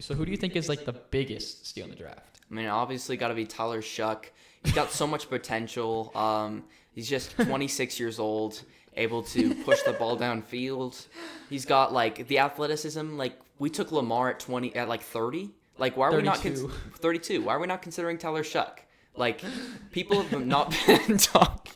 So who do you think is like the biggest steal in the draft? I mean, obviously got to be Tyler Shuck. He's got so much potential. He's just 26 years old, able to push the ball downfield. He's got like the athleticism. Like we took Lamar at like 30. Like why are we not 32? Why are we not considering Tyler Shuck? Like people have not been talking.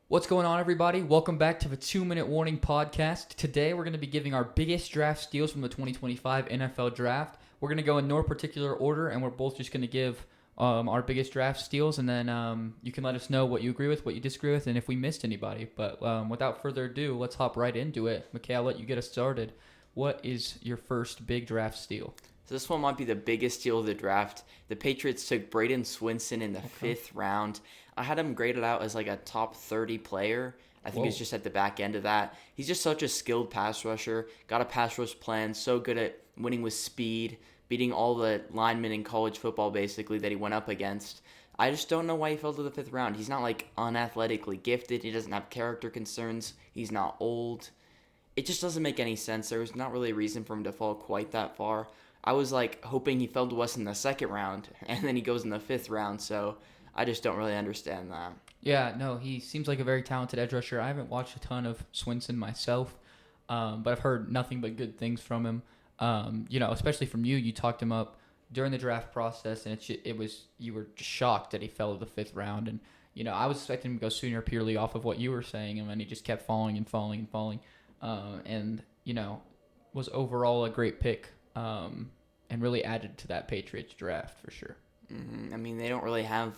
What's going on, everybody? Welcome back to the 2-Minute Warning podcast. Today, we're going to be giving our biggest draft steals from the 2025 NFL Draft. We're going to go in no particular order, and we're both just going to give our biggest draft steals, and then you can let us know what you agree with, what you disagree with, and if we missed anybody. But without further ado, let's hop right into it. McKay, I'll let you get us started. What is your first big draft steal? So this one might be the biggest steal of the draft. The Patriots took Braden Swinson in the 5th round. I had him graded out as like a top 30 player. I think he's just at the back end of that. He's just such a skilled pass rusher. Got a pass rush plan. So good at winning with speed, beating all the linemen in college football basically that he went up against. I just don't know why he fell to the 5th round. He's not like unathletically gifted. He doesn't have character concerns. He's not old. It just doesn't make any sense. There's not really a reason for him to fall quite that far. I was like hoping he fell to us in the 2nd round, and then he goes in the 5th round, so I just don't really understand that. Yeah, no, he seems like a very talented edge rusher. I haven't watched a ton of Swinson myself, but I've heard nothing but good things from him. Especially from you. You talked him up during the draft process, and you were just shocked that he fell to the 5th round. And I was expecting him to go sooner purely off of what you were saying, and then he just kept falling and falling and falling, was overall a great pick. And really added to that Patriots draft for sure. I mean, they don't really have...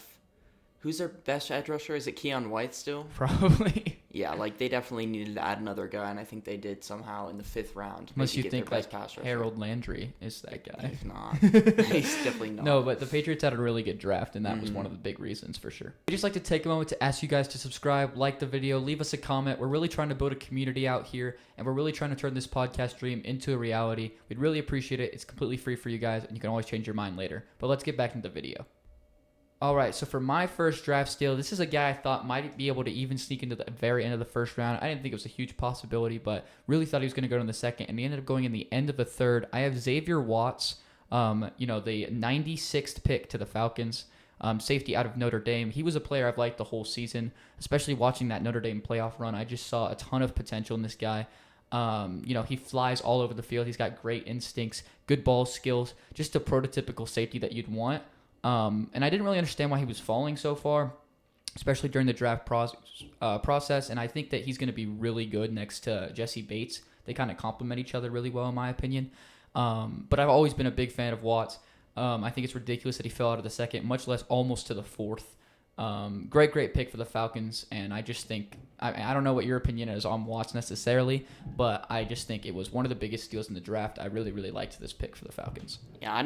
Who's their best edge rusher? Is it Keon White still? Probably. Yeah, like they definitely needed to add another guy, and I think they did somehow in the 5th round. Unless you think like Harold Landry is that guy. He's not. He's definitely not. No, but the Patriots had a really good draft, and that was one of the big reasons for sure. I'd just like to take a moment to ask you guys to subscribe, like the video, leave us a comment. We're really trying to build a community out here, and we're really trying to turn this podcast dream into a reality. We'd really appreciate it. It's completely free for you guys, and you can always change your mind later. But let's get back into the video. All right, so for my first draft steal, this is a guy I thought might be able to even sneak into the very end of the 1st round. I didn't think it was a huge possibility, but really thought he was going to go in the 2nd, and he ended up going in the end of the 3rd. I have Xavier Watts, the 96th pick to the Falcons, safety out of Notre Dame. He was a player I've liked the whole season, especially watching that Notre Dame playoff run. I just saw a ton of potential in this guy. He flies all over the field. He's got great instincts, good ball skills, just a prototypical safety that you'd want. And I didn't really understand why he was falling so far, especially during the draft process. And I think that he's going to be really good next to Jesse Bates. They kind of complement each other really well, in my opinion. But I've always been a big fan of Watts. I think it's ridiculous that he fell out of the 2nd, much less almost to the 4th. Great pick for the Falcons. And I just think, I don't know what your opinion is on Watts necessarily, but I just think it was one of the biggest steals in the draft. I really, really liked this pick for the Falcons. Yeah, I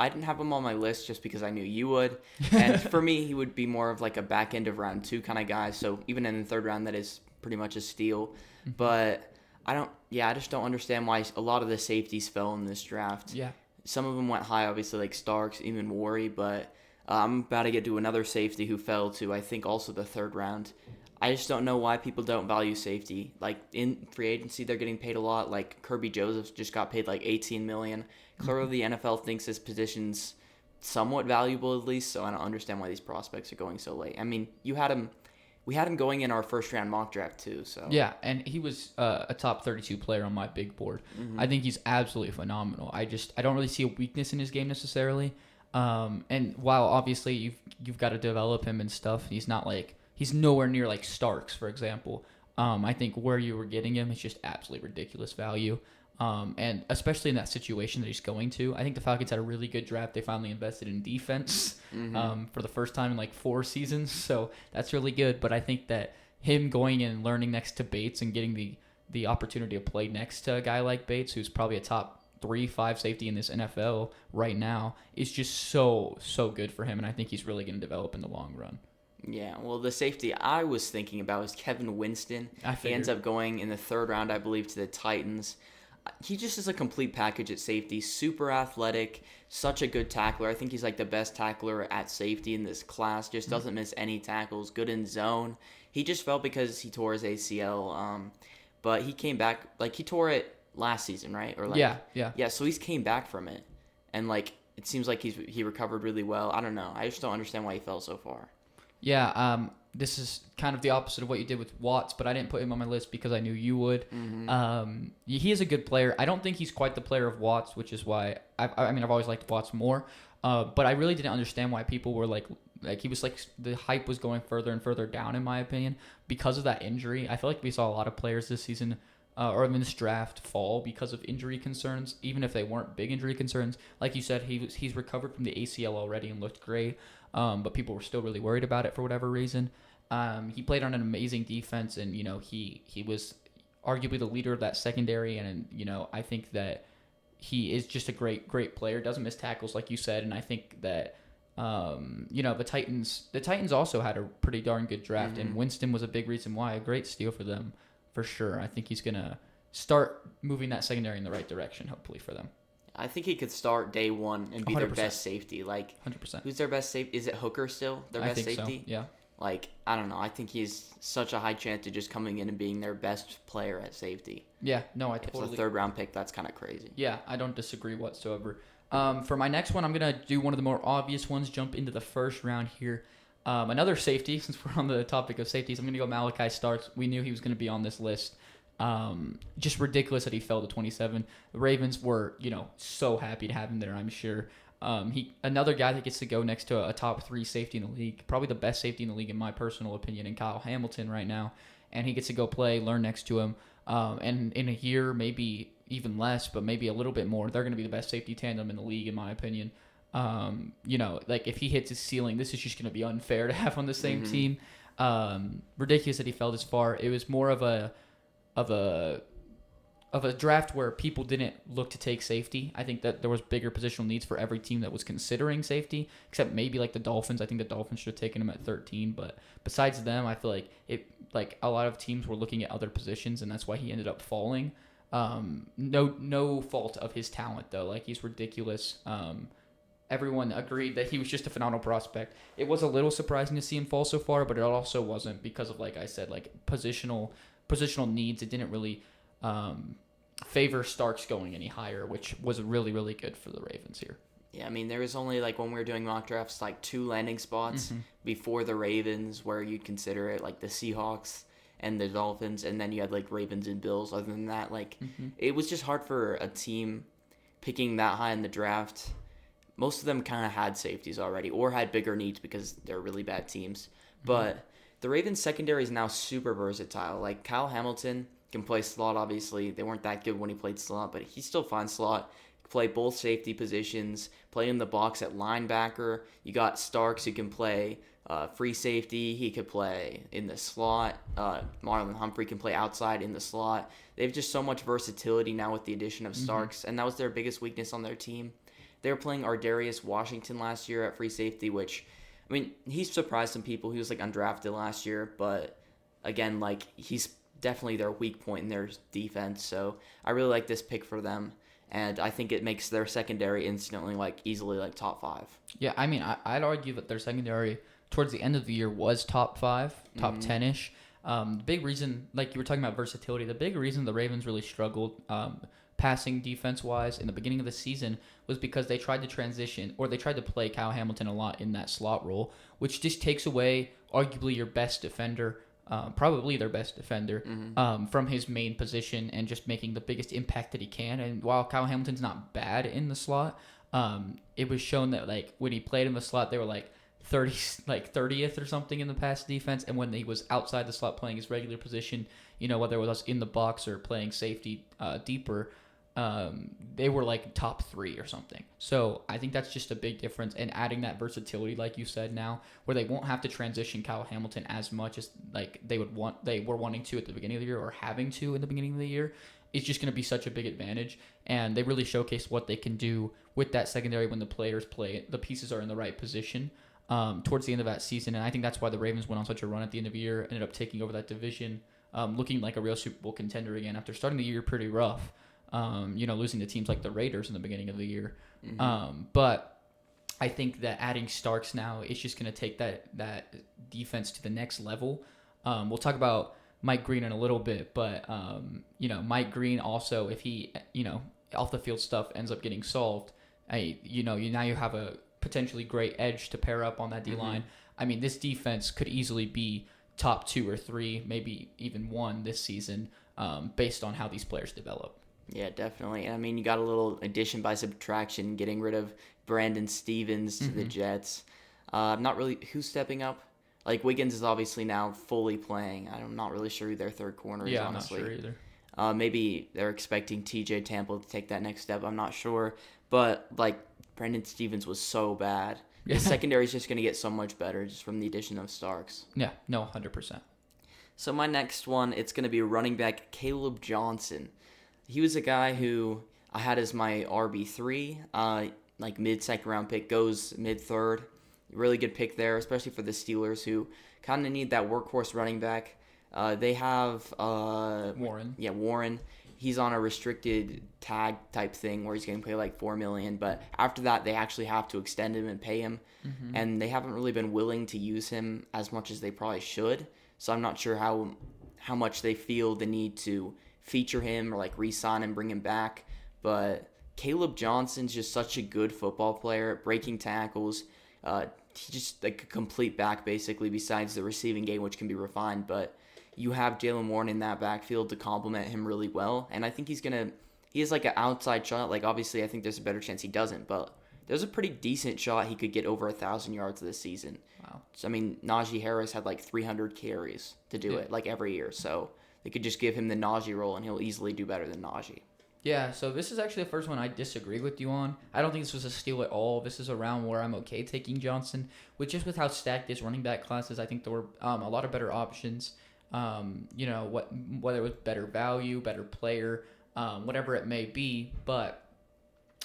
didn't have him on my list just because I knew you would. And for me, he would be more of like a back end of round 2 kind of guy. So even in the 3rd round, that is pretty much a steal. Mm-hmm. But I just don't understand why a lot of the safeties fell in this draft. Yeah. Some of them went high, obviously, like Starks, even Worry, but I'm about to get to another safety who fell to, I think, also the 3rd round. I just don't know why people don't value safety. Like, in free agency, they're getting paid a lot. Like, Kirby Joseph just got paid like $18 million. Clearly, the NFL thinks this position's somewhat valuable at least, so I don't understand why these prospects are going so late. I mean, we had him going in our 1st round mock draft too. So yeah, and he was a top 32 player on my big board. Mm-hmm. I think he's absolutely phenomenal. I don't really see a weakness in his game necessarily. And while obviously you've got to develop him and stuff, he's nowhere near like Starks, for example. I think where you were getting him is just absolutely ridiculous value. And especially in that situation that he's going to, I think the Falcons had a really good draft. They finally invested in defense, for the first time in like 4 seasons. So that's really good. But I think that him going in and learning next to Bates and getting the opportunity to play next to a guy like Bates, who's probably a top 3-5 safety in this NFL right now, is just so good for him, and I think he's really going to develop in the long run. Yeah, well, the safety I was thinking about was Kevin Winston. He ends up going in the 3rd round, I believe, to the Titans. He just is a complete package at safety, super athletic, such a good tackler. I think he's like the best tackler at safety in this class, just doesn't miss any tackles, good in zone. He just fell because he tore his ACL, but he came back, like he tore it last season, right? Or like yeah. So he's came back from it, and like it seems like he recovered really well. I don't know. I just don't understand why he fell so far. Yeah, this is kind of the opposite of what you did with Watts, but I didn't put him on my list because I knew you would. He is a good player. I don't think he's quite the player of Watts, which is why I've always liked Watts more. But I really didn't understand why people were like he was like the hype was going further and further down in my opinion because of that injury. I feel like we saw a lot of players this season or in this draft fall because of injury concerns, even if they weren't big injury concerns. Like you said, he's recovered from the ACL already and looked great, but people were still really worried about it for whatever reason. He played on an amazing defense, and he was arguably the leader of that secondary, and I think that he is just a great player. Doesn't miss tackles like you said, and I think that the Titans also had a pretty darn good draft, and Winston was a big reason why. A great steal for them. For sure. I think he's going to start moving that secondary in the right direction, hopefully, for them. I think he could start day one and be 100%. Their best safety. Like, 100%. Who's their best safety? Is it Hooker still their best safety? So. Yeah. Like, I don't know. I think he's such a high chance of just coming in and being their best player at safety. Yeah, no, I totally... It's a third-round pick. That's kind of crazy. Yeah, I don't disagree whatsoever. For my next one, I'm going to do one of the more obvious ones, jump into the first round here. Another safety, since we're on the topic of safeties, I'm going to go Malachi Starks. We knew he was going to be on this list. Just ridiculous that he fell to 27. The Ravens were, so happy to have him there, I'm sure. Another guy that gets to go next to a top 3 safety in the league, probably the best safety in the league in my personal opinion, in Kyle Hamilton right now. And he gets to go play, learn next to him. And in a year, maybe even less, but maybe a little bit more, they're going to be the best safety tandem in the league, in my opinion. Like if he hits his ceiling, this is just going to be unfair to have on the same team. Ridiculous that he fell this far. It was more of a draft where people didn't look to take safety. I think that there was bigger positional needs for every team that was considering safety, except maybe like the Dolphins. I think the Dolphins should have taken him at 13, but besides them, I feel like a lot of teams were looking at other positions, and that's why he ended up falling. No fault of his talent though. Like he's ridiculous. Everyone agreed that he was just a phenomenal prospect. It was a little surprising to see him fall so far, but it also wasn't because of, like I said, like positional needs. It didn't really favor Starks going any higher, which was really, really good for the Ravens here. Yeah, I mean, there was only, like, when we were doing mock drafts, like 2 landing spots before the Ravens where you'd consider it, like the Seahawks and the Dolphins, and then you had, like, Ravens and Bills. Other than that, like, it was just hard for a team picking that high in the draft. Most of them kind of had safeties already or had bigger needs because they're really bad teams. But the Ravens secondary is now super versatile. Like, Kyle Hamilton can play slot, obviously. They weren't that good when he played slot, but he still finds slot. He can play both safety positions, play in the box at linebacker. You got Starks who can play free safety. He could play in the slot. Marlon Humphrey can play outside in the slot. They have just so much versatility now with the addition of Starks, and that was their biggest weakness on their team. They were playing Ardarius Washington last year at free safety, which, I mean, he surprised some people. He was, like, undrafted last year, but, again, like, he's definitely their weak point in their defense, so I really like this pick for them, and I think it makes their secondary instantly, like, easily, like, top 5. Yeah, I mean, I'd argue that their secondary towards the end of the year was top 5, top 10-ish. The big reason, like you were talking about versatility, the big reason the Ravens really struggled passing defense-wise in the beginning of the season was because they tried to transition, or they tried to play Kyle Hamilton a lot in that slot role, which just takes away arguably your best defender, probably their best defender, from his main position and just making the biggest impact that he can. And while Kyle Hamilton's not bad in the slot, it was shown that like when he played in the slot, they were like 30th or something in the pass defense, and when he was outside the slot playing his regular position, whether it was in the box or playing safety deeper, they were like top 3 or something. So I think that's just a big difference, and adding that versatility, like you said, now where they won't have to transition Kyle Hamilton as much as like they were wanting to at the beginning of the year, or having to in the beginning of the year, is just going to be such a big advantage. And they really showcased what they can do with that secondary when the players play, the pieces are in the right position towards the end of that season. And I think that's why the Ravens went on such a run at the end of the year, ended up taking over that division, looking like a real Super Bowl contender again after starting the year pretty rough. Losing to teams like the Raiders in the beginning of the year. But I think that adding Starks now is just going to take that defense to the next level. We'll talk about Mike Green in a little bit, but Mike Green also, if he off the field stuff ends up getting solved, now you have a potentially great edge to pair up on that D line. I mean, this defense could easily be top 2 or 3, maybe even 1 this season, based on how these players develop. Yeah, definitely. I mean, you got a little addition by subtraction, getting rid of Brandon Stevens to the Jets. Not really who's stepping up. Like, Wiggins is obviously now fully playing. I'm not really sure who their third corner is, honestly. I'm not sure either. Maybe they're expecting TJ Tampa to take that next step. I'm not sure. But, like, Brandon Stevens was so bad. The secondary is just going to get so much better just from the addition of Starks. Yeah, no, 100%. So my next one, it's going to be running back Caleb Johnson. He was a guy who I had as my RB3, like mid-second round pick, goes mid-third. Really good pick there, especially for the Steelers, who kind of need that workhorse running back. They have Warren. Yeah, Warren. He's on a restricted tag type thing where he's going to pay like $4 million, but after that they actually have to extend him and pay him, and they haven't really been willing to use him as much as they probably should. So I'm not sure how much they feel the need to feature him or like re-sign him, bring him back. But Caleb Johnson's just such a good football player, breaking tackles. He's just like a complete back basically, besides the receiving game, which can be refined, but you have Jaylen Warren in that backfield to complement him really well. And I think he has like an outside shot. Like, obviously, I think there's a better chance he doesn't, but there's a pretty decent shot he could get over 1,000 yards this season. Wow. So, I mean, Najee Harris had like 300 carries to do it, like every year. So they could just give him the Najee role, and he'll easily do better than Najee. Yeah, so this is actually the first one I disagree with you on. I don't think this was a steal at all. This is a round where I'm okay taking Johnson. With how stacked this running back class is, I think there were a lot of better options. Whether it was better value, better player, whatever it may be. But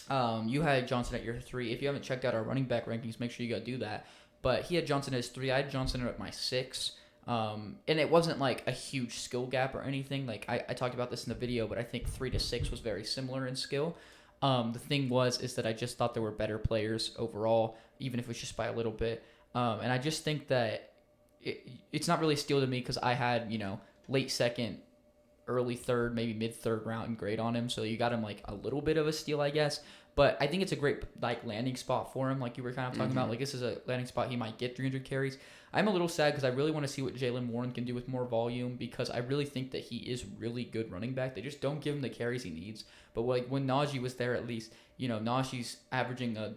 you had Johnson at your 3. If you haven't checked out our running back rankings, make sure you go do that. But he had Johnson as 3. I had Johnson at my 6. And it wasn't like a huge skill gap or anything. Like I talked about this in the video, but I think 3 to 6 was very similar in skill. The thing is that I just thought there were better players overall, even if it was just by a little bit. And I just think that it's not really a steal to me because I had, late second, early third, maybe mid-third round grade on him. So you got him like a little bit of a steal, I guess. But I think it's a great like landing spot for him, like you were kind of talking about. Like, this is a landing spot he might get 300 carries. I'm a little sad because I really want to see what Jaylen Warren can do with more volume, because I really think that he is really good running back. They just don't give him the carries he needs. But like when Najee was there, at least, Najee's averaging a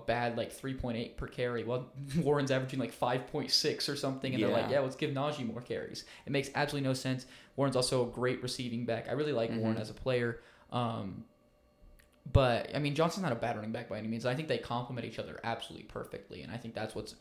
bad like 3.8 per carry. Well, Warren's averaging like 5.6 or something, and they're like, let's give Najee more carries. It makes absolutely no sense. Warren's also a great receiving back. I really like Warren as a player. But, I mean, Johnson's not a bad running back by any means. I think they complement each other absolutely perfectly, and I think that's what's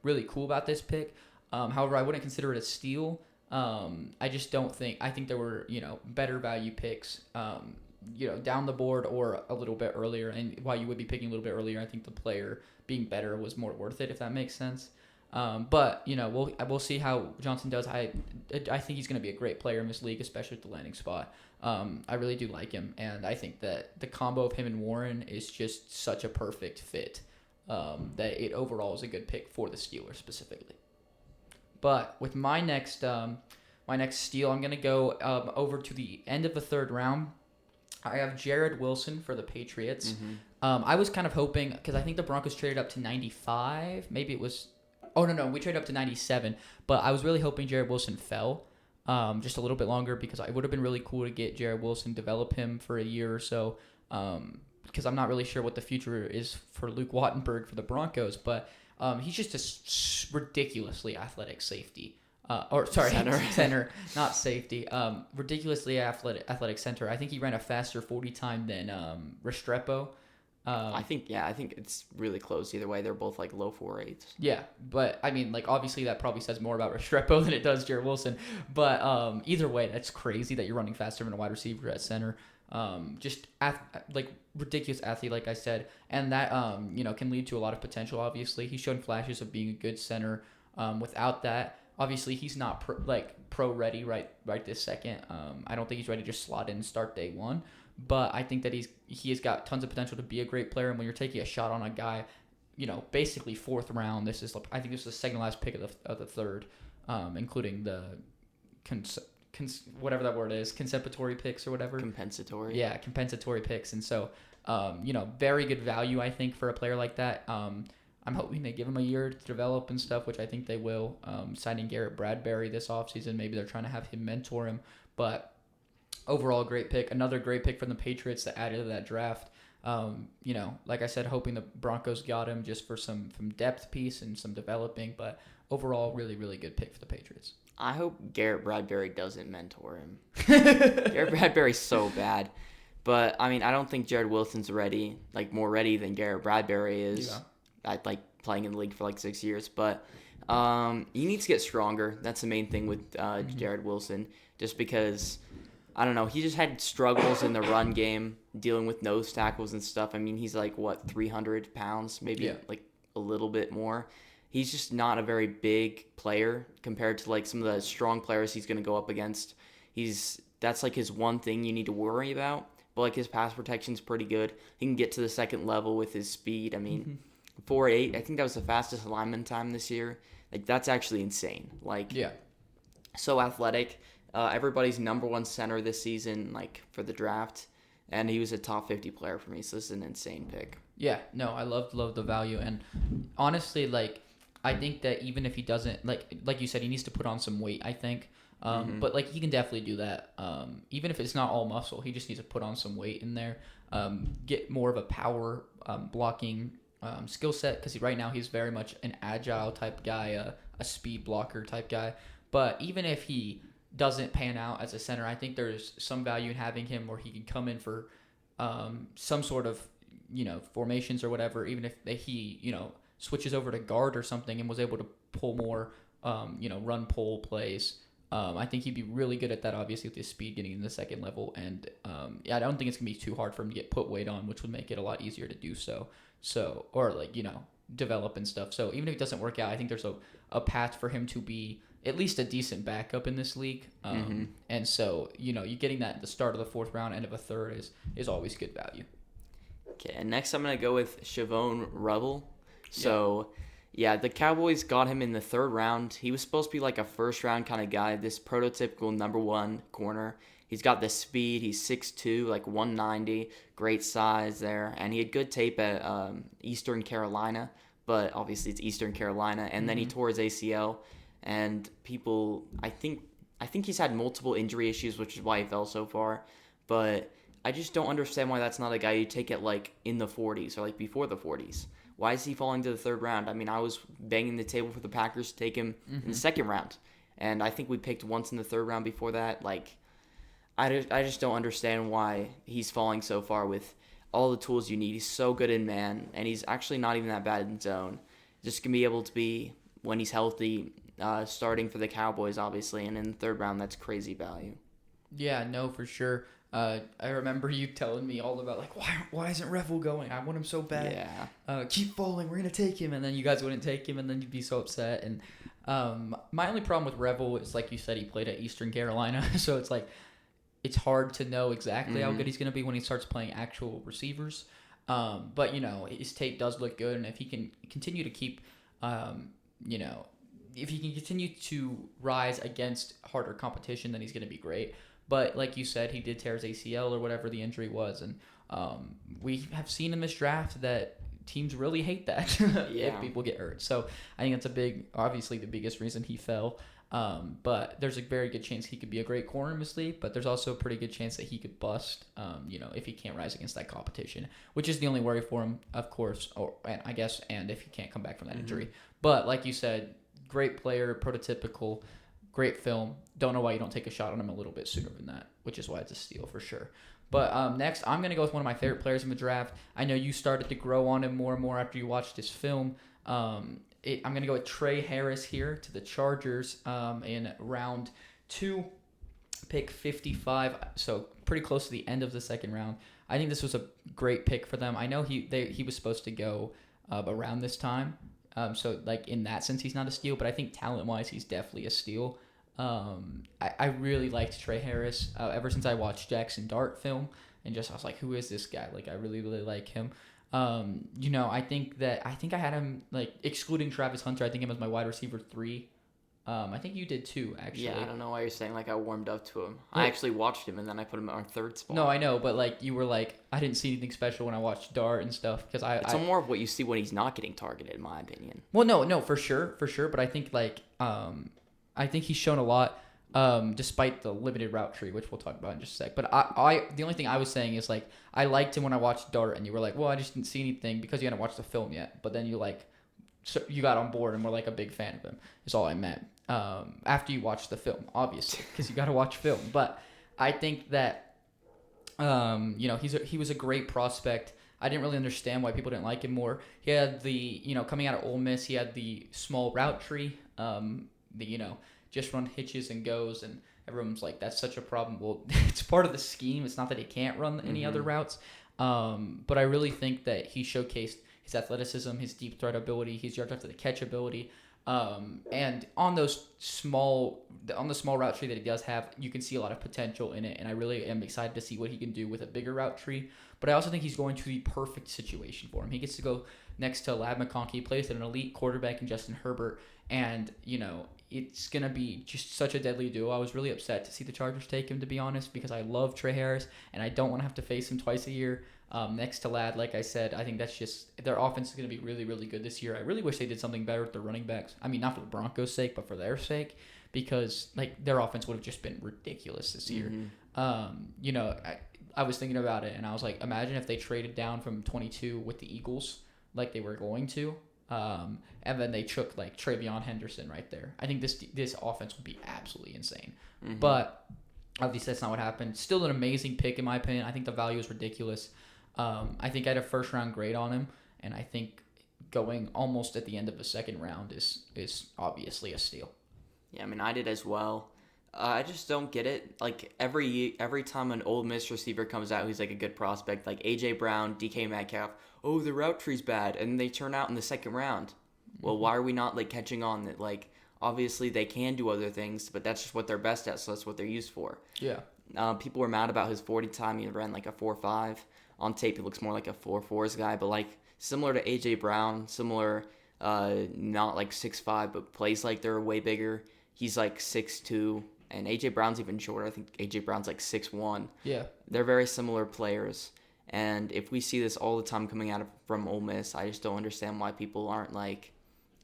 really cool about this pick. However, I wouldn't consider it a steal. I just don't think – I think there were, better value picks, down the board or a little bit earlier. And while you would be picking a little bit earlier, I think the player being better was more worth it, if that makes sense. But, we'll see how Johnson does. I think he's going to be a great player in this league, especially at the landing spot. I really do like him, and I think that the combo of him and Warren is just such a perfect fit that it overall is a good pick for the Steelers specifically. But with my next steal, I'm going to go over to the end of the third round. I have Jared Wilson for the Patriots. I was kind of hoping, because I think the Broncos traded up to 95. Maybe it was... Oh, no, we traded up to 97. But I was really hoping Jared Wilson fell just a little bit longer, because it would have been really cool to get Jared Wilson, develop him for a year or so, because I'm not really sure what the future is for Luke Wattenberg for the Broncos. But he's just a ridiculously athletic safety. Center, not safety. Ridiculously athletic center. I think he ran a faster 40 time than Restrepo. I think it's really close either way. They're both like low 4.8s. Yeah, but I mean, like, obviously that probably says more about Restrepo than it does Jared Wilson. But either way, that's crazy that you're running faster than a wide receiver at center. Like ridiculous athlete, like I said, and that can lead to a lot of potential. Obviously, he's shown flashes of being a good center. Without that, obviously he's not pro ready right this second. I don't think he's ready to just slot in and start day one. But I think that he has got tons of potential to be a great player. And when you're taking a shot on a guy, basically fourth round, I think this is the second to last pick of the third, including the whatever that word is, compensatory picks or whatever. Compensatory. Yeah, compensatory picks. And so, very good value, I think, for a player like that. I'm hoping they give him a year to develop and stuff, which I think they will. Signing Garrett Bradbury this offseason, maybe they're trying to have him mentor him. But overall, great pick. Another great pick from the Patriots that added to that draft. Like I said, hoping the Broncos got him just for some depth piece and some developing. But overall, really, really good pick for the Patriots. I hope Garrett Bradbury doesn't mentor him. Garrett Bradbury's so bad. But, I mean, I don't think Jared Wilson's more ready than Garrett Bradbury is. Yeah. At playing in the league for 6 years, but he needs to get stronger. That's the main thing with Jared Wilson, just because I don't know, he just had struggles in the run game, dealing with nose tackles and stuff. I mean, he's 300 pounds, maybe a little bit more. He's just not a very big player compared to some of the strong players he's going to go up against. That's his one thing you need to worry about. But his pass protection's pretty good. He can get to the second level with his speed. I mean. 4.8, I think that was the fastest alignment time this year. That's actually insane. So athletic. Everybody's number one center this season, for the draft. And he was a top 50 player for me, so this is an insane pick. Yeah, no, I love the value. And honestly, I think that even if he doesn't, like you said, he needs to put on some weight, I think. But he can definitely do that. Even if it's not all muscle, he just needs to put on some weight in there. Get more of a power blocking skill set, because right now he's very much an agile type guy, a speed blocker type guy. But even if he doesn't pan out as a center, I think there's some value in having him where he can come in for some sort of formations or whatever. Even if he switches over to guard or something and was able to pull more run pull plays. I think he'd be really good at that, obviously, with his speed getting in the second level. And I don't think it's going to be too hard for him to get put weight on, which would make it a lot easier to do so. Develop and stuff. So even if it doesn't work out, I think there's a path for him to be at least a decent backup in this league. And so, you're getting that at the start of the fourth round, end of a third is always good value. Okay, and next I'm going to go with Shavon Rebel. So... Yeah, the Cowboys got him in the third round. He was supposed to be a first-round kind of guy, this prototypical number one corner. He's got the speed. He's 6'2", 190, great size there. And he had good tape at Eastern Carolina, but obviously it's Eastern Carolina. And then he tore his ACL. And I think he's had multiple injury issues, which is why he fell so far. But I just don't understand why that's not a guy you take at in the 40s or before the 40s. Why is he falling to the third round? I mean, I was banging the table for the Packers to take him in the second round. And I think we picked once in the third round before that. I just don't understand why he's falling so far with all the tools you need. He's so good in man, and he's actually not even that bad in zone. Just going to be able to be, when he's healthy, starting for the Cowboys, obviously. And in the third round, that's crazy value. Yeah, no, for sure. I remember you telling me all about why isn't Revel going? I want him so bad. Yeah. Keep falling. We're gonna take him, and then you guys wouldn't take him, and then you'd be so upset. And my only problem with Revel is, like you said, he played at Eastern Carolina, so it's hard to know exactly how good he's gonna be when he starts playing actual receivers. But his tape does look good, and if he can continue to keep, if he can continue to rise against harder competition, then he's gonna be great. But like you said, he did tear his ACL or whatever the injury was. And we have seen in this draft that teams really hate that if people get hurt. So I think that's obviously the biggest reason he fell. But there's a very good chance he could be a great corner in this league. But there's also a pretty good chance that he could bust, if he can't rise against that competition, which is the only worry for him, of course, and if he can't come back from that injury. But like you said, great player, prototypical. Great film. Don't know why you don't take a shot on him a little bit sooner than that, which is why it's a steal for sure. But next, I'm going to go with one of my favorite players in the draft. I know you started to grow on him more and more after you watched his film. I'm going to go with Trey Harris here to the Chargers in round 2, pick 55. So pretty close to the end of the second round. I think this was a great pick for them. I know he was supposed to go around this time. So in that sense, he's not a steal, but I think talent-wise, he's definitely a steal. I really liked Trey Harris ever since I watched Jackson Dart film, and I was like, who is this guy? I really, really like him. I think I had him, excluding Travis Hunter, I think him as my wide receiver 3 I think you did too, actually. Yeah, I don't know why you're saying like I warmed up to him. Yeah. I actually watched him and then I put him on third spot. No, I know, but like you were like, I didn't see anything special when I watched Dart and stuff because It's more of what you see when he's not getting targeted, in my opinion. Well, no, for sure. But I think like I think he's shown a lot despite the limited route tree, which we'll talk about in just a sec. But I the only thing I was saying is like I liked him when I watched Dart, and you were like, well, I just didn't see anything because you hadn't watched the film yet. But then you like so you got on board and were like a big fan of him. Is all I meant. After you watched the film, obviously, because you got to watch film. But I think that he was a great prospect. I didn't really understand why people didn't like him more. He had coming out of Ole Miss, he had the small route tree, just run hitches and goes, and everyone's like, that's such a problem. Well, it's part of the scheme. It's not that he can't run any other routes. But I really think that he showcased his athleticism, his deep threat ability, his yards after the catch ability. And on the small route tree that he does have, you can see a lot of potential in it, and I really am excited to see what he can do with a bigger route tree. But I also think he's going to the perfect situation for him. He gets to go next to Ladd McConkey, he plays with an elite quarterback in Justin Herbert, and it's gonna be just such a deadly duo. I was really upset to see the Chargers take him, to be honest, because I love Trey Harris, and I don't want to have to face him twice a year. Next to Ladd, like I said, I think that's just their offense is going to be really, really good this year. I really wish they did something better with their running backs. I mean, not for the Broncos' sake, but for their sake, because like their offense would have just been ridiculous this year. I was thinking about it, and I was like, imagine if they traded down from 22 with the Eagles, like they were going to, and then they took like Travion Henderson right there. I think this offense would be absolutely insane. But obviously that's not what happened. Still an amazing pick in my opinion. I think the value is ridiculous. I think I had a first round grade on him, and I think going almost at the end of the second round is obviously a steal. Yeah, I mean, I did as well. I just don't get it. Like every time an Ole Miss receiver comes out who's like a good prospect, like AJ Brown, DK Metcalf, oh, the route tree's bad, and they turn out in the second round. Well, why are we not like catching on that? Like obviously they can do other things, but that's just what they're best at, so that's what they're used for. Yeah. People were mad about his 40 time. He ran like a 4.5. On tape, he looks more like a 4.4s guy, but like similar to AJ Brown, not like 6'5", but plays like they're way bigger. He's like 6'2", and AJ Brown's even shorter. I think AJ Brown's like 6'1". Yeah. They're very similar players, and if we see this all the time coming out from Ole Miss, I just don't understand why people aren't like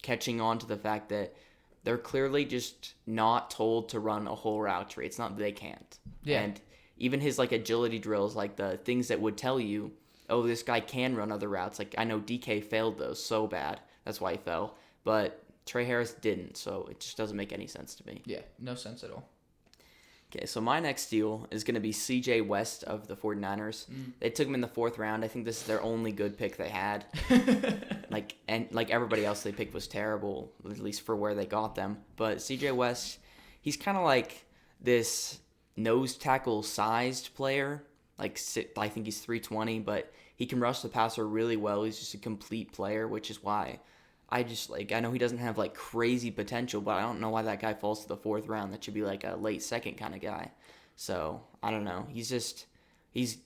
catching on to the fact that they're clearly just not told to run a whole route tree. It's not that they can't. Yeah. And even his like agility drills, like the things that would tell you, oh, this guy can run other routes. Like I know DK failed those so bad. That's why he fell. But Trey Harris didn't, so it just doesn't make any sense to me. Yeah, no sense at all. Okay, so my next deal is going to be CJ West of the 49ers. They took him in the 4th round. I think this is their only good pick they had. Like everybody else they picked was terrible, at least for where they got them. But CJ West, he's kind of like this nose tackle sized player. Like I think he's 320, but he can rush the passer really well. He's just a complete player, which is why I know he doesn't have like crazy potential, but I don't know why that guy falls to the 4th round. That should be like a late second kind of guy. So I don't know. He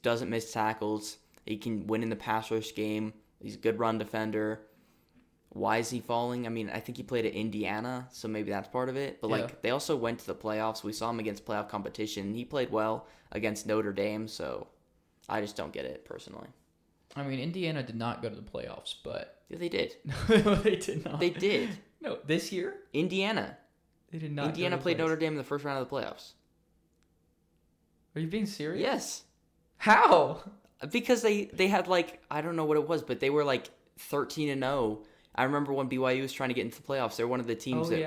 doesn't miss tackles. He can win in the pass rush game. He's a good run defender. Why is he falling? I mean, I think he played at Indiana, so maybe that's part of it. But like they also went to the playoffs. We saw him against playoff competition. He played well against Notre Dame, so I just don't get it personally. I mean, Indiana did not go to the playoffs, but Yeah, they did. no, they did not. They did. No, this year Indiana. they did not. Indiana go to the played playoffs. Notre Dame in the first round of the playoffs. Are you being serious? Yes. How? Because they had like, I don't know what it was, but they were like 13-0. I remember when BYU was trying to get into the playoffs. They're one of the teams went.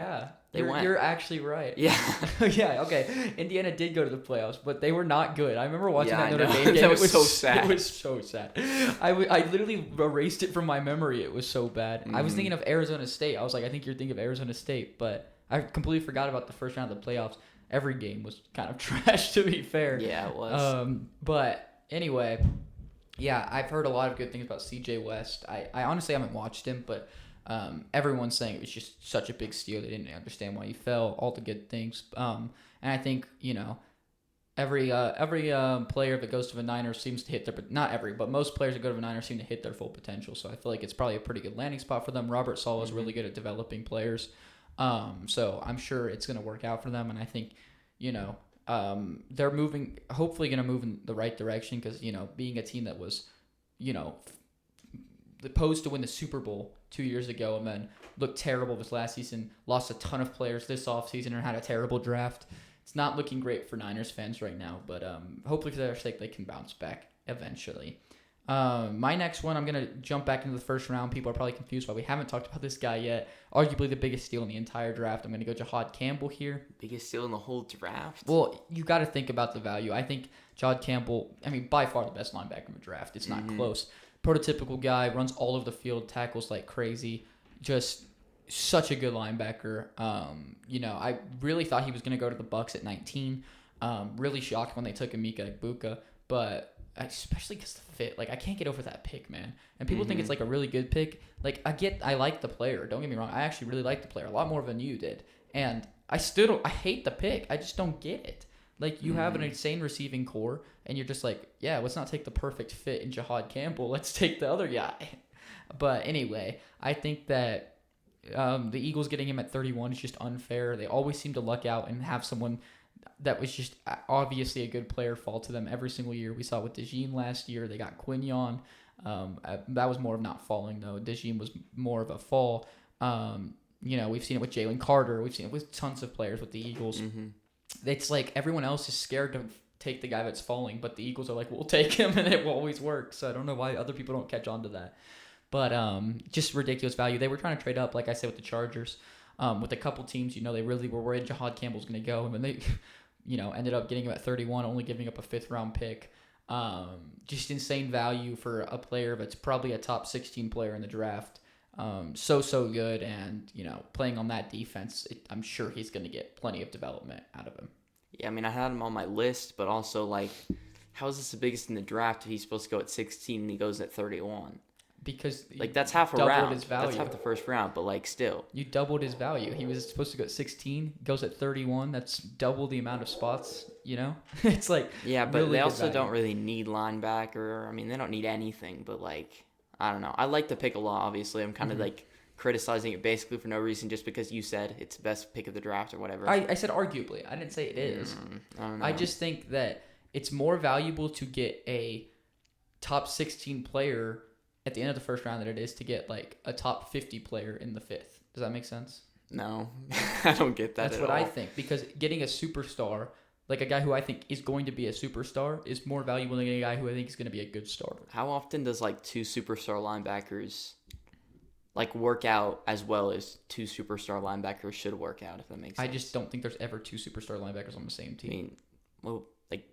You're actually right. Yeah. Yeah, okay. Indiana did go to the playoffs, but they were not good. I remember watching Yeah, that I Notre know. Dame game. That It was so sad. It was so sad. I literally erased it from my memory. It was so bad. I was thinking of Arizona State. I was like, I think you're thinking of Arizona State, but I completely forgot about the first round of the playoffs. Every game was kind of trash, to be fair. Yeah, it was. But anyway, yeah, I've heard a lot of good things about CJ West. I honestly haven't watched him, but everyone's saying it was just such a big steal. They didn't understand why he fell. All the good things. And I think every player that goes to the Niners seems to hit their, not every, but most players that go to the Niners seem to hit their full potential. So I feel like it's probably a pretty good landing spot for them. Robert Saleh is really good at developing players. So I'm sure it's going to work out for them, and I think, you know, they're hopefully going to move in the right direction because, you know, being a team that was, you know, supposed to win the Super Bowl 2 years ago and then looked terrible this last season, lost a ton of players this offseason and had a terrible draft. It's not looking great for Niners fans right now, but hopefully for their sake they can bounce back eventually. My next one, I'm going to jump back into the first round. People are probably confused why we haven't talked about this guy yet. Arguably the biggest steal in the entire draft. I'm going to go Jahad Campbell here. Biggest steal in the whole draft? Well, you got to think about the value. I think Jahad Campbell, by far the best linebacker in the draft. It's not close. Prototypical guy, runs all over the field, tackles like crazy. Just such a good linebacker. I really thought he was going to go to the Bucs at 19. Really shocked when they took Emeka Egbuka, but especially because the fit. Like, I can't get over that pick, man. And people think it's like a really good pick. Like, I like the player. Don't get me wrong. I actually really like the player a lot more than you did. And I hate the pick. I just don't get it. Like, you have an insane receiving core, and you're just like, yeah, let's not take the perfect fit in Jahad Campbell. Let's take the other guy. But anyway, I think that the Eagles getting him at 31 is just unfair. They always seem to luck out and have someone that was just obviously a good player fall to them every single year. We saw it with DeJean last year. They got Quinion. That was more of not falling, though. DeJean was more of a fall. We've seen it with Jalen Carter. We've seen it with tons of players with the Eagles. It's like everyone else is scared to take the guy that's falling, but the Eagles are like, we'll take him, and it will always work. So I don't know why other people don't catch on to that. But just ridiculous value. They were trying to trade up, like I said, with the Chargers. With a couple teams, they really were worried Jahad Campbell's going to go. And then they, ended up getting him at 31, only giving up a 5th-round pick. Just insane value for a player that's probably a top 16 player in the draft. So good. And, playing on that defense, I'm sure he's going to get plenty of development out of him. Yeah, I had him on my list, but also, how is this the biggest in the draft if he's supposed to go at 16 and he goes at 31? Because that's half a round. That's half the first round, but still. You doubled his value. He was supposed to go at 16, goes at 31. That's double the amount of spots, It's like yeah, but really they also don't really need linebacker. They don't need anything, but I don't know. I like the pick a lot, obviously. I'm kind of criticizing it basically for no reason just because you said it's the best pick of the draft or whatever. I said arguably. I didn't say it is. I don't know. I just think that it's more valuable to get a top 16 player at the end of the first round than it is to get a top 50 player in the 5th. Does that make sense? No, I don't get that. That's what I think, because getting a superstar, like a guy who I think is going to be a superstar, is more valuable than a guy who I think is going to be a good starter. How often does 2 superstar linebackers work out as well as 2 superstar linebackers should work out, if that makes sense? I just don't think there's ever 2 superstar linebackers on the same team.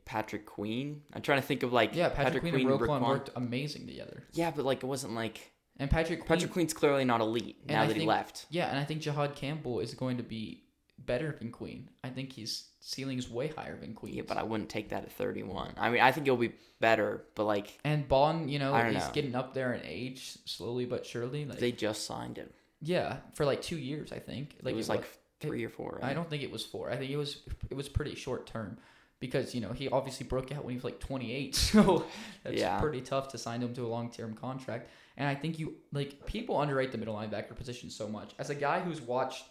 Patrick Queen. I'm trying to think of Patrick Queen and Roquan worked amazing together. Yeah, but it wasn't And Patrick Queen's clearly not elite now that he left. Yeah, and I think Jahad Campbell is going to be better than Queen. I think his ceiling is way higher than Queen. Yeah, but I wouldn't take that at 31. I think he'll be better, but And Bond, he's getting up there in age slowly but surely. They just signed him. Yeah, for 2 years, I think. It was 3 or 4. Right? I don't think it was 4. I think it was pretty short term. Because, he obviously broke out when he was 28. So that's pretty tough to sign him to a long-term contract. And I think people underrate the middle linebacker position so much. As a guy who's watched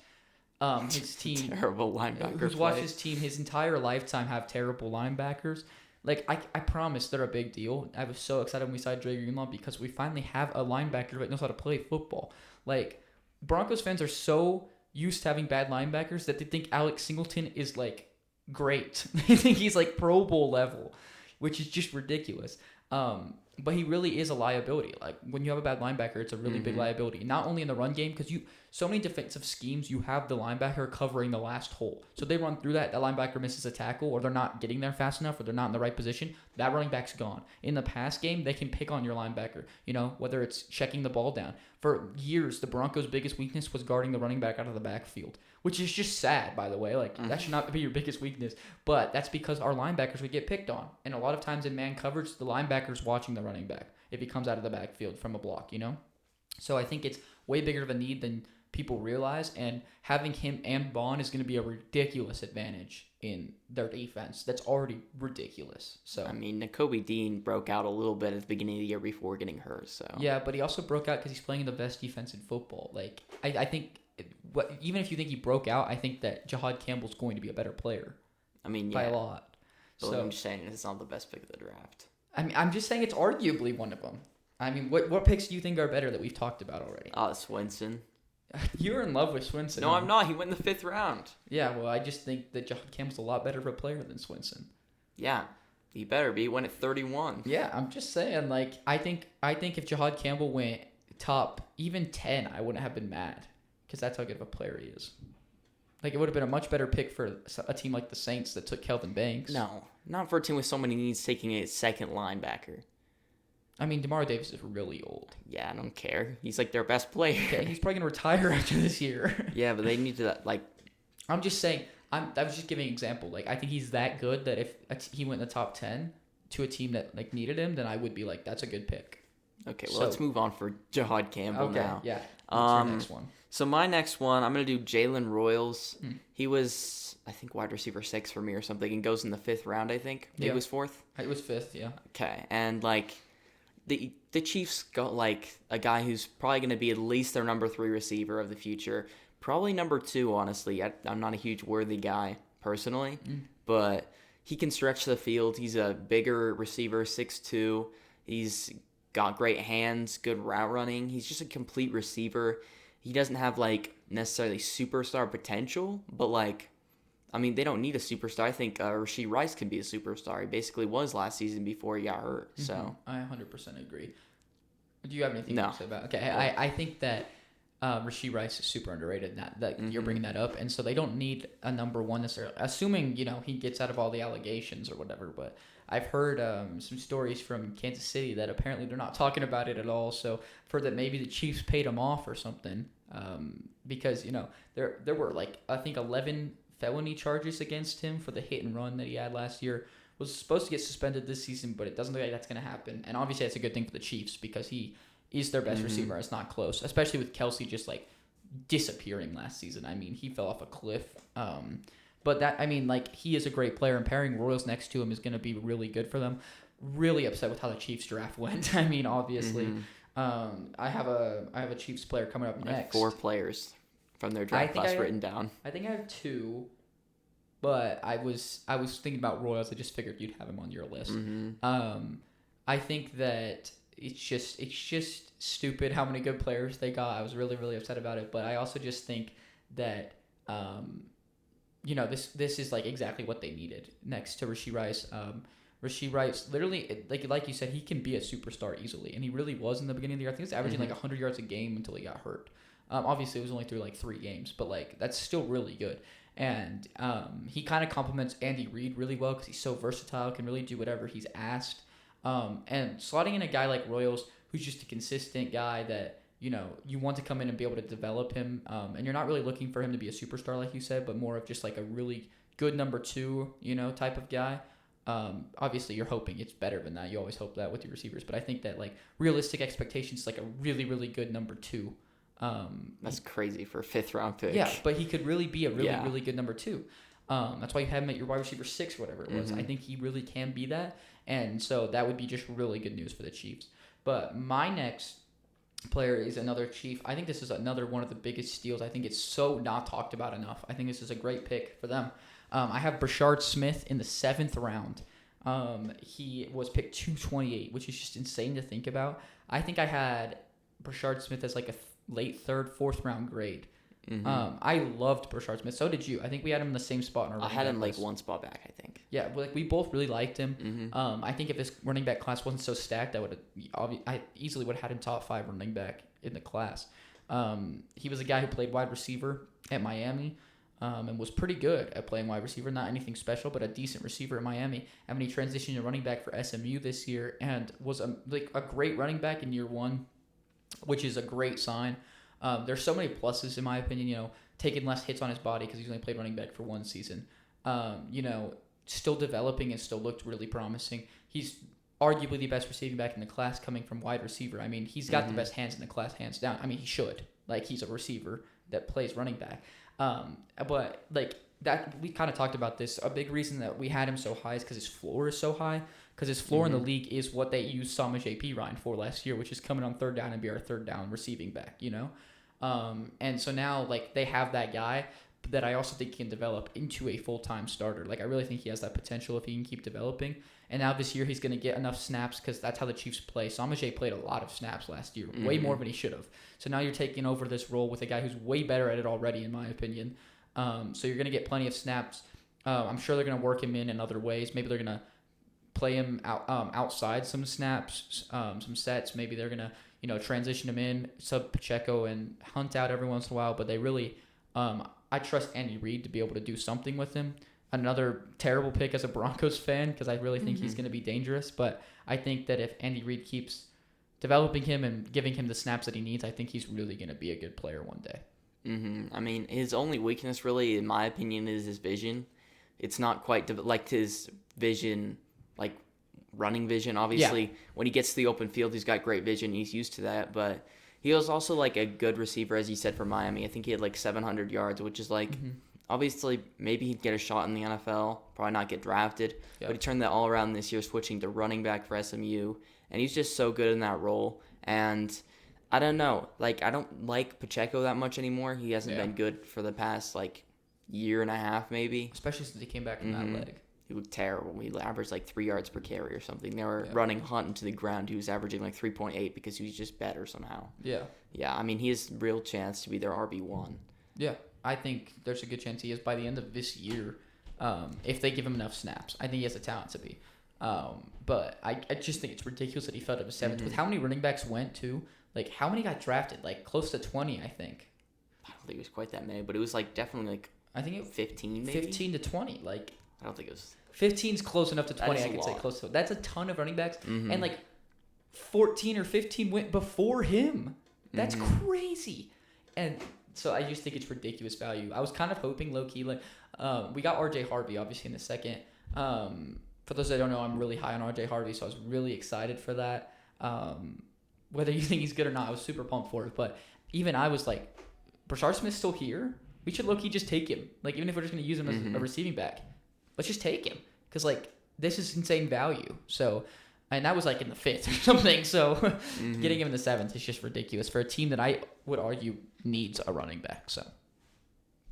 his team. Terrible linebackers. Who's watched his team his entire lifetime have terrible linebackers. I promise they're a big deal. I was so excited when we signed Dre Greenlaw because we finally have a linebacker that knows how to play football. Broncos fans are so used to having bad linebackers that they think Alex Singleton is great. I think he's Pro Bowl level, which is just ridiculous. But he really is a liability. When you have a bad linebacker, it's a really big liability. Not only in the run game, because so many defensive schemes, you have the linebacker covering the last hole. So they run through that linebacker misses a tackle, or they're not getting there fast enough, or they're not in the right position. That running back's gone. In the pass game, they can pick on your linebacker. Whether it's checking the ball down. For years, the Broncos' biggest weakness was guarding the running back out of the backfield, which is just sad, by the way. That should not be your biggest weakness. But that's because our linebackers would get picked on. And a lot of times in man coverage, the linebacker's watching the running back if he comes out of the backfield from a block, So I think it's way bigger of a need than people realize. And having him and Bond is going to be a ridiculous advantage in their defense. That's already ridiculous. So Nakobe Dean broke out a little bit at the beginning of the year before getting hurt. So yeah, but he also broke out because he's playing the best defense in football. I think even if you think he broke out, I think that Jahad Campbell's going to be a better player I mean, by yeah. a lot. But So I'm just saying it's not the best pick of the draft. I mean, I'm just saying it's arguably one of them. I mean, what picks do you think are better that we've talked about already? Swinson. You're in love with Swinson. No, huh? I'm not. He went in the 5th round. Yeah, well, I just think that Jahad Campbell's a lot better of a player than Swinson. Yeah, he better be. He went at 31. Yeah, I'm just saying. Like, I think if Jahad Campbell went top even 10, I wouldn't have been mad because that's how good of a player he is. Like, it would have been a much better pick for a team like the Saints that took Kelvin Banks. No, not for a team with so many needs taking a second linebacker. I mean, DeMar Davis is really old. Yeah, I don't care. He's like their best player. Okay, he's probably gonna retire after this year. Yeah, but they need to like. I'm just saying. I was just giving an example. Like, I think he's that good that if he went in the top 10 to a team that like needed him, then I would be like, that's a good pick. Okay, well, let's move on for Jahad Campbell now. Yeah. What's your next one? So my next one, I'm gonna do Jalen Royals. He was, I think, wide receiver 6 for me or something, and goes in the 5th round. I think maybe it was 4th. It was 5th. Yeah. Okay, and like. The Chiefs got like a guy who's probably going to be at least their number 3 receiver of the future. Probably number 2, honestly. I'm not a huge Worthy guy personally, but he can stretch the field. He's a bigger receiver, 6'2". He's got great hands, good route running. He's just a complete receiver. He doesn't have like necessarily superstar potential, but like, I mean, they don't need a superstar. I think Rashee Rice can be a superstar. He basically was last season before he got hurt. So I 100% agree. Do you have anything No. to say about it? Okay, I think that Rashee Rice is super underrated. That you're bringing that up, and so they don't need a number 1 necessarily. Assuming he gets out of all the allegations or whatever. But I've heard some stories from Kansas City that apparently they're not talking about it at all. So I've heard that maybe the Chiefs paid him off or something because there were like I think 11 felony charges against him for the hit and run that he had last year. Was supposed to get suspended this season, but it doesn't look like that's going to happen. And obviously that's a good thing for the Chiefs because he is their best receiver. It's not close, especially with Kelsey just like disappearing last season. I mean, he fell off a cliff. But that, I mean, like he is a great player, and pairing Royals next to him is going to be really good for them. Really upset with how the Chiefs draft went. I mean, obviously, I have a Chiefs player coming up next. 4 players from their draft class written down. I think I have 2, but I was thinking about Royals. I just figured you'd have him on your list. I think that it's just stupid how many good players they got. I was really really upset about it, but I also just think that this is like exactly what they needed next to Rashee Rice. Rashee Rice, literally, like you said, he can be a superstar easily, and he really was in the beginning of the year. I think he was averaging like 100 yards a game until he got hurt. Obviously, it was only through like 3 games, but like that's still really good. And he kind of complements Andy Reid really well because he's so versatile, can really do whatever he's asked. And slotting in a guy like Royals, who's just a consistent guy that you want to come in and be able to develop him, and you're not really looking for him to be a superstar like you said, but more of just like a really good number 2, type of guy. Obviously, you're hoping it's better than that. You always hope that with your receivers, but I think that like realistic expectations, like a really really good number 2. That's crazy for a 5th round pick. Yeah, but he could really be a really good number 2. That's why you have him at your wide receiver 6 or whatever it was. I think he really can be that, and so that would be just really good news for the Chiefs. But my next player is another Chief. I think this is another one of the biggest steals. I think it's so not talked about enough. I think this is a great pick for them. I have Brashard Smith in the 7th round. He was picked 228, which is just insane to think about. I think I had Brashard Smith as like a late 3rd, 4th round grade. I loved Brashard Smith. So did you. I think we had him in the same spot in our I had him like 1 spot back, I think. Yeah, like we both really liked him. I think if his running back class wasn't so stacked, I easily would have had him top 5 running back in the class. He was a guy who played wide receiver at Miami. And was pretty good at playing wide receiver. Not anything special, but a decent receiver at Miami. And when he transitioned to running back for SMU this year and was a great running back in year 1, which is a great sign. There's so many pluses in my opinion. Taking less hits on his body because he's only played running back for 1 season. Still developing and still looked really promising. He's arguably the best receiving back in the class coming from wide receiver. I mean, he's got the best hands in the class, hands down. I mean, he should. Like, he's a receiver that plays running back. But like that, we kind of talked about this. A big reason that we had him so high is because his floor is so high. Because his floor in the league is what they used Samaj P. Ryan for last year, which is coming on 3rd down and be our 3rd down receiving back. And so now like they have that guy that I also think can develop into a full-time starter. Like I really think he has that potential if he can keep developing. And now this year he's going to get enough snaps because that's how the Chiefs play. Samaje played a lot of snaps last year, way more than he should have. So now you're taking over this role with a guy who's way better at it already, in my opinion. So you're going to get plenty of snaps. I'm sure they're going to work him in other ways. Maybe they're going to play him outside some snaps, some sets. Maybe they're going to transition him in, sub Pacheco and Hunt out every once in a while. But they really, I trust Andy Reid to be able to do something with him. Another terrible pick as a Broncos fan because I really think he's going to be dangerous. But I think that if Andy Reid keeps developing him and giving him the snaps that he needs, I think he's really going to be a good player one day. I mean, his only weakness really, in my opinion, is his vision. It's not quite like his vision, like running vision. Obviously, when he gets to the open field, he's got great vision. He's used to that. But he was also like a good receiver, as you said, for Miami. I think he had like 700 yards, which is like... Obviously, maybe he'd get a shot in the NFL, probably not get drafted, but he turned that all around this year, switching to running back for SMU, and he's just so good in that role. And I don't know, like I don't like Pacheco that much anymore. He hasn't been good for the past like year and a half, maybe. Especially since he came back from that leg. He looked terrible. He averaged like 3 yards per carry or something. They were running Hunt into the ground. He was averaging like 3.8 because he was just better somehow. Yeah, I mean, he has real chance to be their RB1. Yeah. I think there's a good chance he is by the end of this year, if they give him enough snaps. I think he has the talent to be. But I just think it's ridiculous that he fell to the seventh. With how many running backs went to, like how many got drafted? Like close to 20, I think. I don't think it was quite that many, but it was like definitely like I think it 15 maybe. 15 to 20. Like I don't think it was 15's close enough to 20. I could say close to. That's a ton of running backs, and like 14 or 15 went before him. That's crazy. And so I just think it's ridiculous value. I was kind of hoping low-key, like, we got R.J. Harvey, obviously, in the second. For those that don't know, I'm really high on R.J. Harvey, so I was really excited for that. Whether you think he's good or not, I was super pumped for it. But even I was like, Brashard Smith's still here? We should low-key just take him. Like, even if we're just going to use him as a receiving back, let's just take him. Because, like, this is insane value. So... And that was like in the 5th or something. So getting him in the 7th is just ridiculous for a team that I would argue needs a running back. So,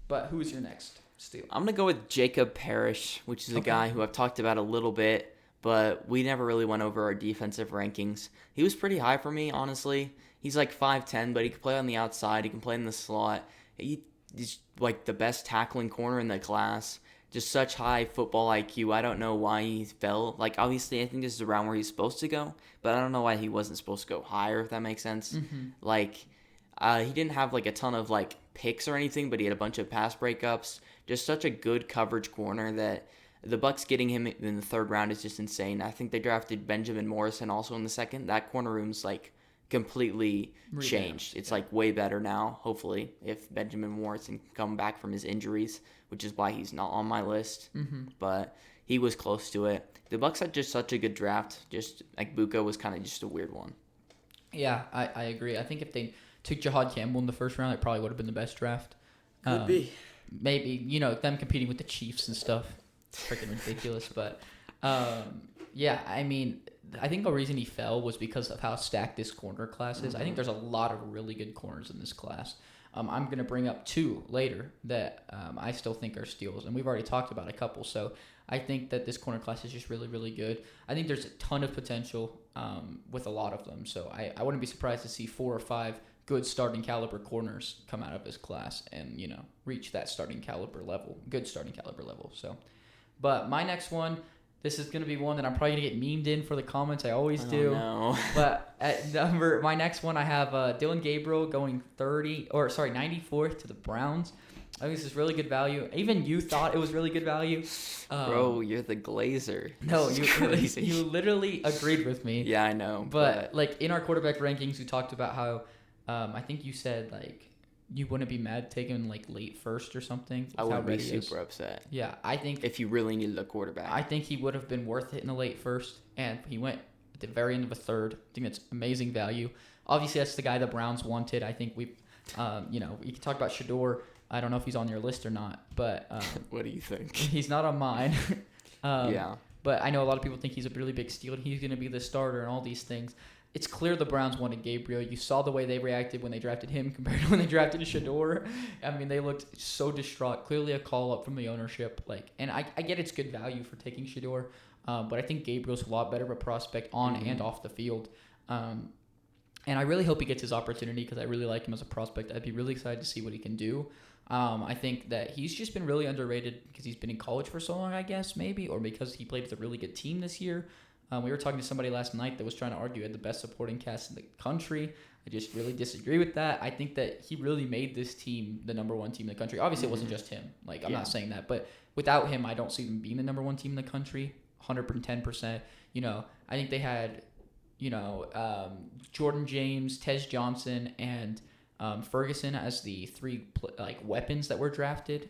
but who is your next steal? I'm going to go with Jacob Parrish, which is a guy who I've talked about a little bit, but we never really went over our defensive rankings. He was pretty high for me, honestly. He's like 5'10", but he can play on the outside. He can play in the slot. He's like the best tackling corner in the class. Just such high football IQ. I don't know why he fell. Like, obviously, I think this is around where he's supposed to go, but I don't know why he wasn't supposed to go higher, if that makes sense. Like, he didn't have, like, a ton of, like, picks or anything, but he had a bunch of pass breakups. Just such a good coverage corner that the Bucks getting him in the 3rd round is just insane. I think they drafted Benjamin Morrison also in the 2nd. That corner room's, like, completely changed. It's like way better now, hopefully, if Benjamin Morrison can come back from his injuries, which is why he's not on my list. But he was close to it. The Bucks had just such a good draft. Just like Buka was kind of just a weird one. Yeah, I agree. I think if they took Jahad Campbell in the 1st round, it probably would have been the best draft. Could be. Maybe, them competing with the Chiefs and stuff. Freaking ridiculous. But, yeah, I mean... I think the reason he fell was because of how stacked this corner class is. I think there's a lot of really good corners in this class. I'm going to bring up 2 later that I still think are steals, and we've already talked about a couple. So I think that this corner class is just really, really good. I think there's a ton of potential with a lot of them. So I wouldn't be surprised to see 4 or 5 good starting caliber corners come out of this class and, reach that starting caliber level, good starting caliber level. So, but my next one... This is going to be one that I'm probably going to get memed in for the comments. I always do. No. But at my next one, I have Dylan Gabriel going 94th to the Browns. I think this is really good value. Even you thought it was really good value. Bro, you're the Glazer. No, you literally agreed with me. Yeah, I know. But like in our quarterback rankings, we talked about how I think you said like you wouldn't be mad taking like late 1st or something. I wouldn't be super upset. Yeah, I think if you really needed a quarterback, I think he would have been worth it in the late 1st, and he went at the very end of a 3rd. I think that's amazing value. Obviously, that's the guy the Browns wanted. I think we can talk about Shedeur. I don't know if he's on your list or not, but what do you think? He's not on mine. Yeah, but I know a lot of people think he's a really big steal, and he's going to be the starter and all these things. it's clear the Browns wanted Gabriel. You saw the way they reacted when they drafted him compared to when they drafted Shador. I mean, they looked so distraught. Clearly a call up from the ownership. And I get it's good value for taking Shador, but I think Gabriel's a lot better of a prospect on and off the field. And I really hope he gets his opportunity because I really like him as a prospect. I'd be really excited to see what he can do. I think that he's just been really underrated because he's been in college for so long, I guess, maybe, or because he played with a really good team this year. We were talking to somebody last night that was trying to argue he had the best supporting cast in the country. I just really disagree with that. I think that he really made this team the number one team in the country. Obviously, it wasn't just him. I'm not saying that. But without him, I don't see them being the number one team in the country, 110%. I think they had, Jordan James, Tez Johnson, and Ferguson as the three weapons that were drafted.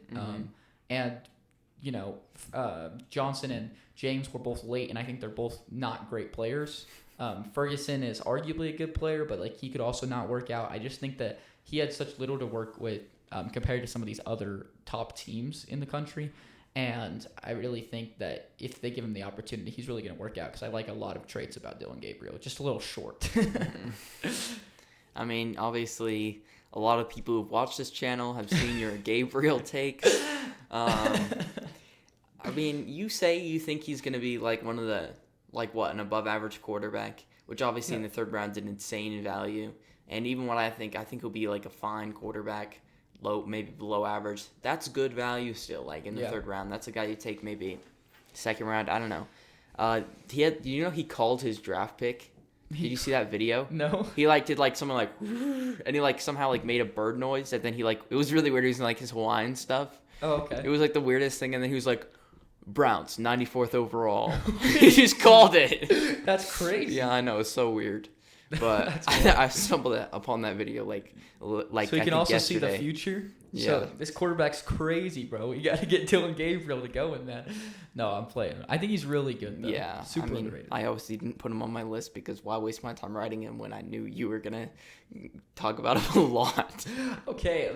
Johnson and James were both late, and I think they're both not great players. Ferguson is arguably a good player, but he could also not work out. I just think that he had such little to work with compared to some of these other top teams in the country. And I really think that if they give him the opportunity, he's really going to work out because I like a lot of traits about Dillon Gabriel. Just a little short. I mean, obviously, a lot of people who've watched this channel have seen your Gabriel takes. I mean, you say you think he's going to be one of the, an above average quarterback, which obviously in the third round did insane value. And even what I think he'll be a fine quarterback, maybe below average. That's good value still, in the third round. That's a guy you take maybe second round. I don't know. He called his draft pick. Did you see that video? No. He did something and he somehow made a bird noise, and then he it was really weird. He was in his Hawaiian stuff. Oh, okay. It was the weirdest thing, and then he was Browns, 94th overall. He just called it. That's crazy. Yeah, I know. It's so weird. But I stumbled upon that video so you can also see the future. Yeah. So this quarterback's crazy, bro. You got to get Dillon Gabriel to go in that. No, I'm playing. I think he's really good, though. Yeah. Super underrated. I obviously didn't put him on my list because why waste my time writing him when I knew you were going to talk about him a lot. Okay,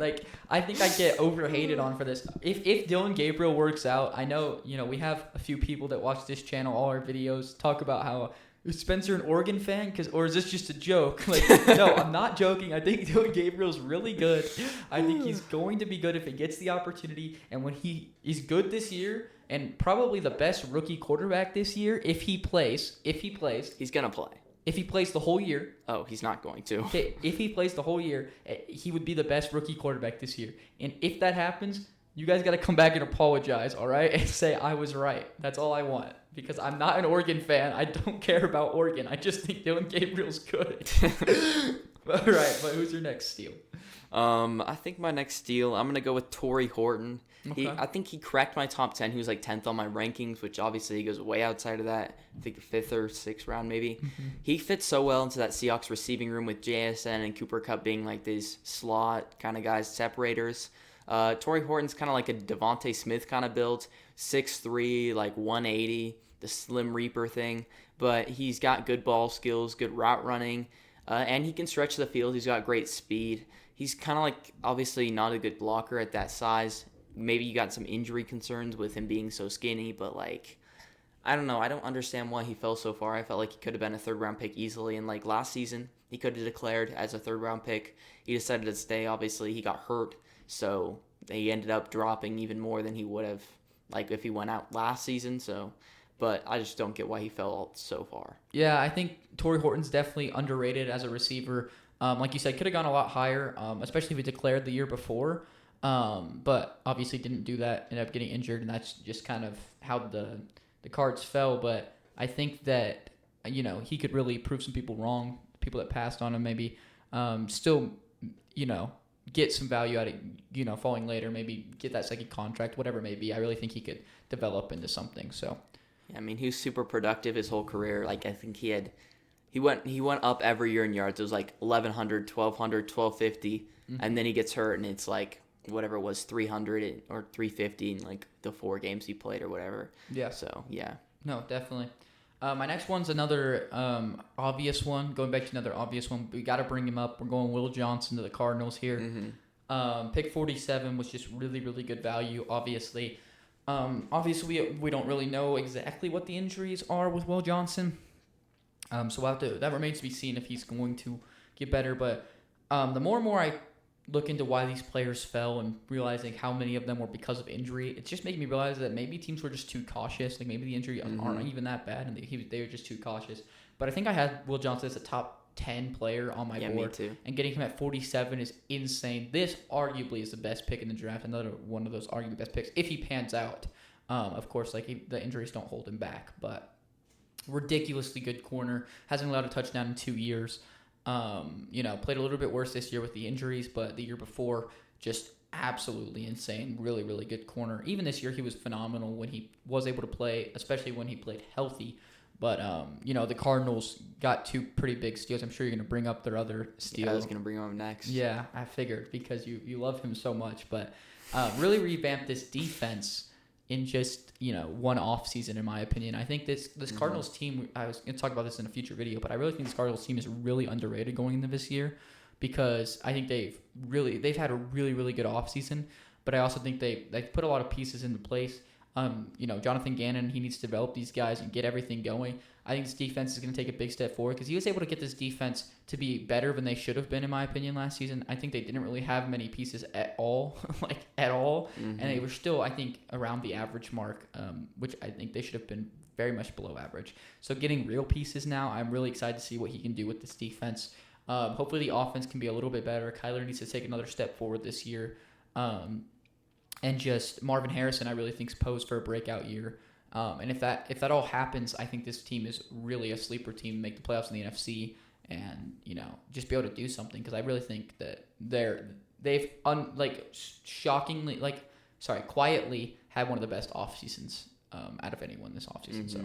I think I get overhated on for this. If Dillon Gabriel works out, I know, we have a few people that watch this channel, all our videos, talk about how is Spencer an Oregon fan? Or is this just a joke? No, I'm not joking. I think Dillon Gabriel's really good. I think he's going to be good if he gets the opportunity. And when he's good this year, and probably the best rookie quarterback this year, if he plays. He's going to play. If he plays the whole year. Oh, he's not going to. Okay, if he plays the whole year, he would be the best rookie quarterback this year. And if that happens, you guys got to come back and apologize, all right? And say I was right. That's all I want. Because I'm not an Oregon fan. I don't care about Oregon. I just think Dillon Gabriel's good. All right, but who's your next steal? I think my next steal, I'm going to go with Torrey Horton. Okay. I think he cracked my top 10. He was 10th on my rankings, which obviously he goes way outside of that. I think 5th or 6th round maybe. Mm-hmm. He fits so well into that Seahawks receiving room with JSN and Cooper Kupp being these slot kind of guys, separators. Torrey Horton's kind of like a Devontae Smith kind of build, 6'3", 180, the Slim Reaper thing. But he's got good ball skills, good route running, and he can stretch the field. He's got great speed. He's kind of obviously not a good blocker at that size. Maybe you got some injury concerns with him being so skinny, but I don't know. I don't understand why he fell so far. I felt like he could have been a third-round pick easily. And last season, he could have declared as a third-round pick. He decided to stay. Obviously, he got hurt. So he ended up dropping even more than he would have if he went out last season. But I just don't get why he fell so far. Yeah, I think Torrey Horton's definitely underrated as a receiver. Like you said, could have gone a lot higher, especially if he declared the year before. But obviously didn't do that, ended up getting injured, and that's just kind of how the cards fell. But I think that, he could really prove some people wrong, people that passed on him maybe, still, get some value out of, falling later, maybe get that second contract, whatever it may be. I really think he could develop into something, so. Yeah, I mean, he was super productive his whole career. I think he went up every year in yards. It was 1,100, 1,200, 1,250, and then he gets hurt, and it's whatever it was, 300 or 350 in the 4 games he played or whatever. Yeah. So, yeah. No, definitely. My next one's another obvious one. Going back to another obvious one. We got to bring him up. We're going Will Johnson to the Cardinals here. Mm-hmm. Pick 47 was just really, really good value, obviously. Obviously, we don't really know exactly what the injuries are with Will Johnson. So that remains to be seen if he's going to get better. But the more and more I look into why these players fell and realizing how many of them were because of injury, it's just making me realize that maybe teams were just too cautious. Like maybe the injury aren't even that bad, and they were just too cautious. But I think I had Will Johnson as a top 10 player on my board. Me too. And getting him at 47 is insane. This arguably is the best pick in the draft. Another one of those arguably best picks if he pans out. Of course, the injuries don't hold him back, but ridiculously good corner. Hasn't allowed a touchdown in 2 years. Played a little bit worse this year with the injuries, but the year before, just absolutely insane. Really, really good corner. Even this year, he was phenomenal when he was able to play, especially when he played healthy. But, the Cardinals got 2 pretty big steals. I'm sure you're going to bring up their other steal. Yeah, I was going to bring him up next. Yeah, I figured because you love him so much. But really revamped this defense in just, one off season, in my opinion. I think this Cardinals team, I was going to talk about this in a future video, but I really think this Cardinals team is really underrated going into this year because I think they've had a really, really good off season. But I also think they've put a lot of pieces into place. Jonathan Gannon, he needs to develop these guys and get everything going. I think this defense is going to take a big step forward because he was able to get this defense to be better than they should have been, in my opinion, last season. I think they didn't really have many pieces at all, and they were still, I think, around the average mark, which I think they should have been very much below average. So getting real pieces now, I'm really excited to see what he can do with this defense. Hopefully the offense can be a little bit better. Kyler needs to take another step forward this year. And just Marvin Harrison, I really think is posed for a breakout year. And if that all happens, I think this team is really a sleeper team, make the playoffs in the NFC, and just be able to do something. Because I really think that they've quietly had one of the best off seasons out of anyone this off season. So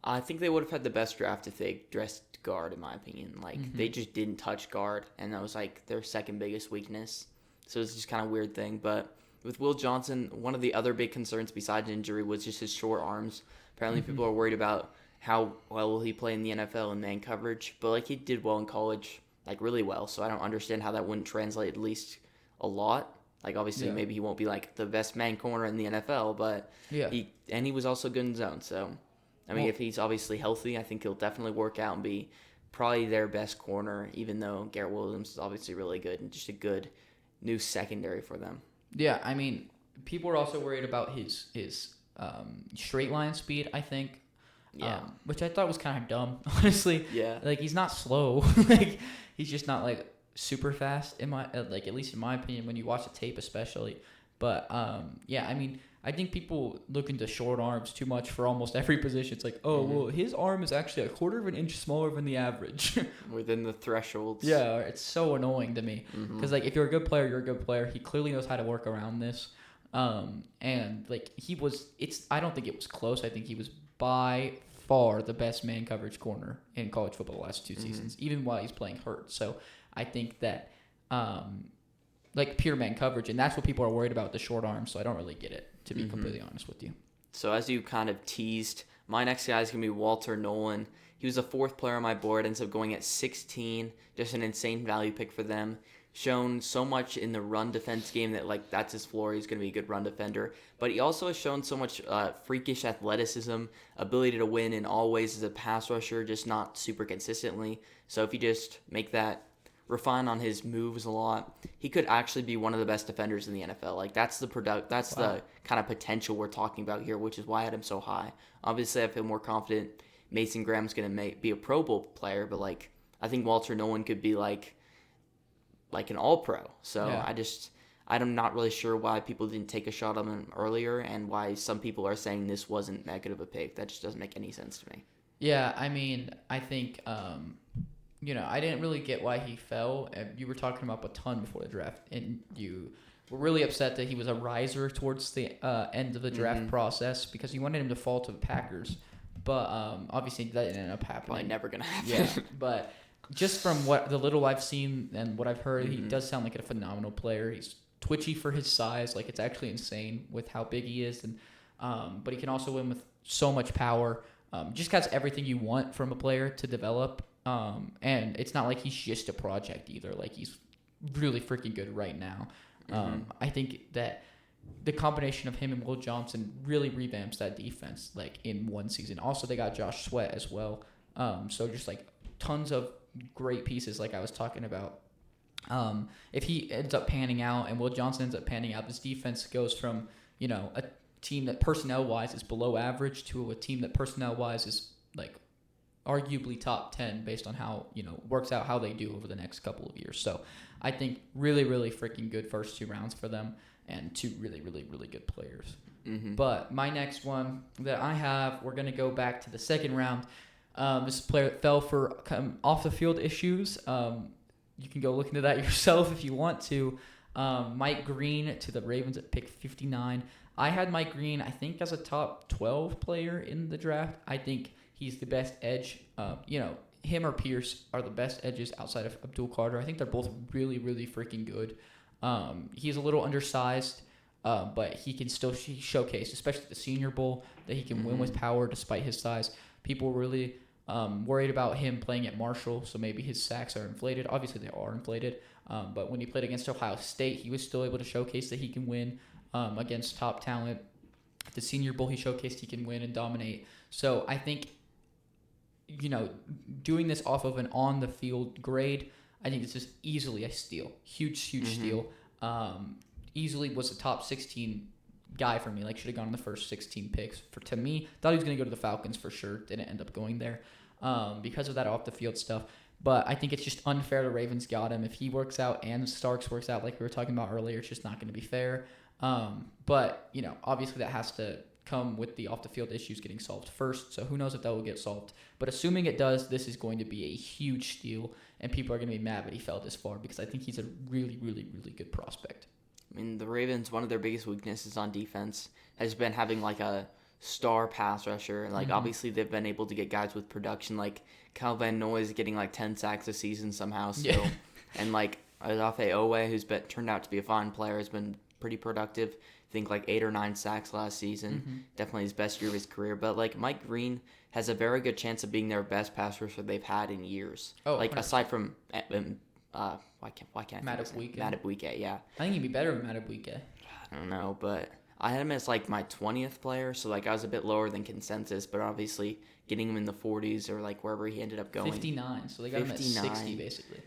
I think they would have had the best draft if they dressed guard, in my opinion. They just didn't touch guard, and that was their second biggest weakness. So it's just kind of a weird thing, but. With Will Johnson, one of the other big concerns besides injury was just his short arms. Apparently, people are worried about how well will he play in the NFL in man coverage. But, he did well in college, really well. So I don't understand how that wouldn't translate at least a lot. Obviously, maybe he won't be, the best man corner in the NFL. But he was also good in zone. So, if he's obviously healthy, I think he'll definitely work out and be probably their best corner, even though Garrett Williams is obviously really good and just a good new secondary for them. Yeah, people are also worried about his straight line speed, I think. Yeah. Which I thought was kind of dumb, honestly. Yeah. He's not slow. He's just not super fast in my at least in my opinion when you watch the tape especially. But I think people look into short arms too much for almost every position. It's well, his arm is actually a quarter of an inch smaller than the average. Within the thresholds. Yeah, it's so annoying to me. Because, if you're a good player, you're a good player. He clearly knows how to work around this. I don't think it was close. I think he was by far the best man coverage corner in college football the last 2 seasons, even while he's playing hurt. So I think that, pure man coverage, and that's what people are worried about, the short arms. So I don't really get it, to be completely honest with you. So as you kind of teased, my next guy is going to be Walter Nolan. He was the 4th player on my board, ends up going at 16. Just an insane value pick for them. Shown so much in the run defense game that that's his floor. He's going to be a good run defender. But he also has shown so much freakish athleticism, ability to win in all ways as a pass rusher, just not super consistently. So if you just make that refine on his moves a lot, he could actually be one of the best defenders in the NFL. That's the kind of potential we're talking about here, which is why I had him so high. Obviously, I feel more confident Mason Graham's going to be a Pro Bowl player, but I think Walter Nolan could be like an All-Pro. So yeah. I'm not really sure why people didn't take a shot on him earlier and why some people are saying this wasn't that good of a pick. That just doesn't make any sense to me. Yeah, I think I didn't really get why he fell. You were talking about a ton before the draft, and you were really upset that he was a riser towards the end of the draft process because you wanted him to fall to the Packers. But obviously that didn't end up happening. Probably never going to happen. Yeah, but just from what the little I've seen and what I've heard, he does sound like a phenomenal player. He's twitchy for his size. It's actually insane with how big he is. And but he can also win with so much power. Just has everything you want from a player to develop. And it's not like he's just a project either. He's really freaking good right now. I think that the combination of him and Will Johnson really revamps that defense in one season. Also, they got Josh Sweat as well. So just like tons of great pieces, like I was talking about. If he ends up panning out and Will Johnson ends up panning out, this defense goes from, a team that personnel-wise is below average to a team that personnel-wise is like arguably top 10 based on how, works out how they do over the next couple of years. So I think really, really freaking good first 2 rounds for them and 2 really, really, really good players. Mm-hmm. But my next one that I have, we're going to go back to the second round. This player that fell for off the field issues. You can go look into that yourself if you want to. Mike Green to the Ravens at pick 59. I had Mike Green, I think, as a top 12 player in the draft. I think he's the best edge. Him or Pierce are the best edges outside of Abdul Carter. I think they're both really, really freaking good. He's a little undersized, but he can still showcase, especially the Senior Bowl, that he can win with power despite his size. People were really worried about him playing at Marshall, so maybe his sacks are inflated. Obviously, they are inflated. But when he played against Ohio State, he was still able to showcase that he can win against top talent. At the Senior Bowl, he showcased he can win and dominate. So I think, doing this off of an on-the-field grade, I think this is easily a steal. Huge steal. Easily was a top 16 guy for me. Like, should have gone in the first 16 picks. To me, thought he was going to go to the Falcons for sure. Didn't end up going there because of that off-the-field stuff. But I think it's just unfair the Ravens got him. If he works out and Starks works out like we were talking about earlier, it's just not going to be fair. But, obviously that has to come with the off-the-field issues getting solved first. So who knows if that will get solved. But assuming it does, this is going to be a huge steal. And people are going to be mad that he fell this far because I think he's a really, really, really good prospect. I mean, the Ravens, one of their biggest weaknesses on defense has been having like a star pass rusher. Like, obviously they've been able to get guys with production, like Kyle Van Noy is getting like 10 sacks a season somehow still. Yeah. And like Odafe Owe, who's turned out to be a fine player, has been pretty productive. I think like 8 or 9 sacks last season. Definitely his best year of his career. But like Mike Green has a very good chance of being their best pass rusher they've had in years. Oh, like 100%. Aside from why can't Madubuike, yeah. I think he'd be better with Madubuike. I don't know, but I had him as like my 20th player, so like I was a bit lower than consensus, but obviously getting him in the 40s or like wherever he ended up going. 59, so they got 59. Him at 60 basically.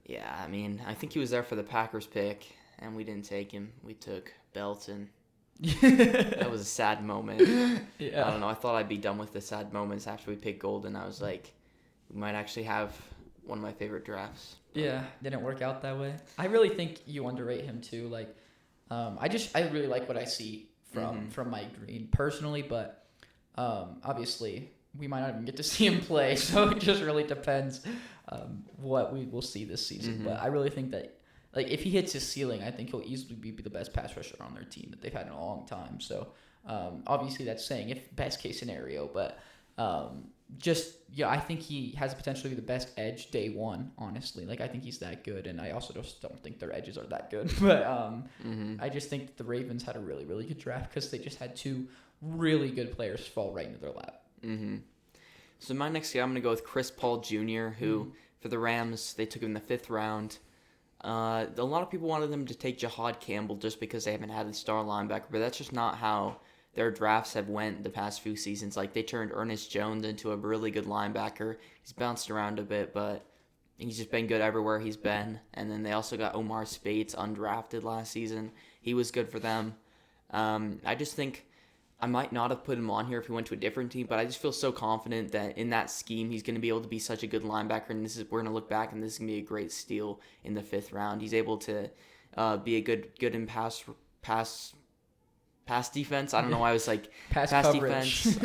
Yeah, I mean, I think he was there for the Packers pick, and we didn't take him. We took Belton. That was a sad moment. Yeah. I don't know. I thought I'd be done with the sad moments after we picked Golden. I was like, we might actually have one of my favorite drafts. Yeah, didn't work out that way. I really think you underrate him too. Like, I really like what I see from Mike Green personally, but obviously we might not even get to see him play, so it just really depends what we will see this season. But I really think that, like, if he hits his ceiling, I think he'll easily be the best pass rusher on their team that they've had in a long time. So obviously that's saying if best case scenario, but I think he has the potential to be the best edge day one, honestly. Like, I think he's that good, and I also just don't think their edges are that good. But I just think the Ravens had a really, really good draft because they just had 2 really good players fall right into their lap. So my next guy, I'm going to go with Chris Paul Jr., who, for the Rams, they took him in the 5th round. A lot of people wanted them to take Jahad Campbell just because they haven't had a star linebacker, but that's just not how their drafts have went the past few seasons. Like, they turned Ernest Jones into a really good linebacker. He's bounced around a bit, but he's just been good everywhere he's been. And then they also got Omar Speights undrafted last season. He was good for them. I just think I might not have put him on here if he went to a different team, but I just feel so confident that in that scheme he's going to be able to be such a good linebacker, and we're going to look back and this is going to be a great steal in the 5th round. He's able to be a good in pass defense. I don't know why I was like pass defense.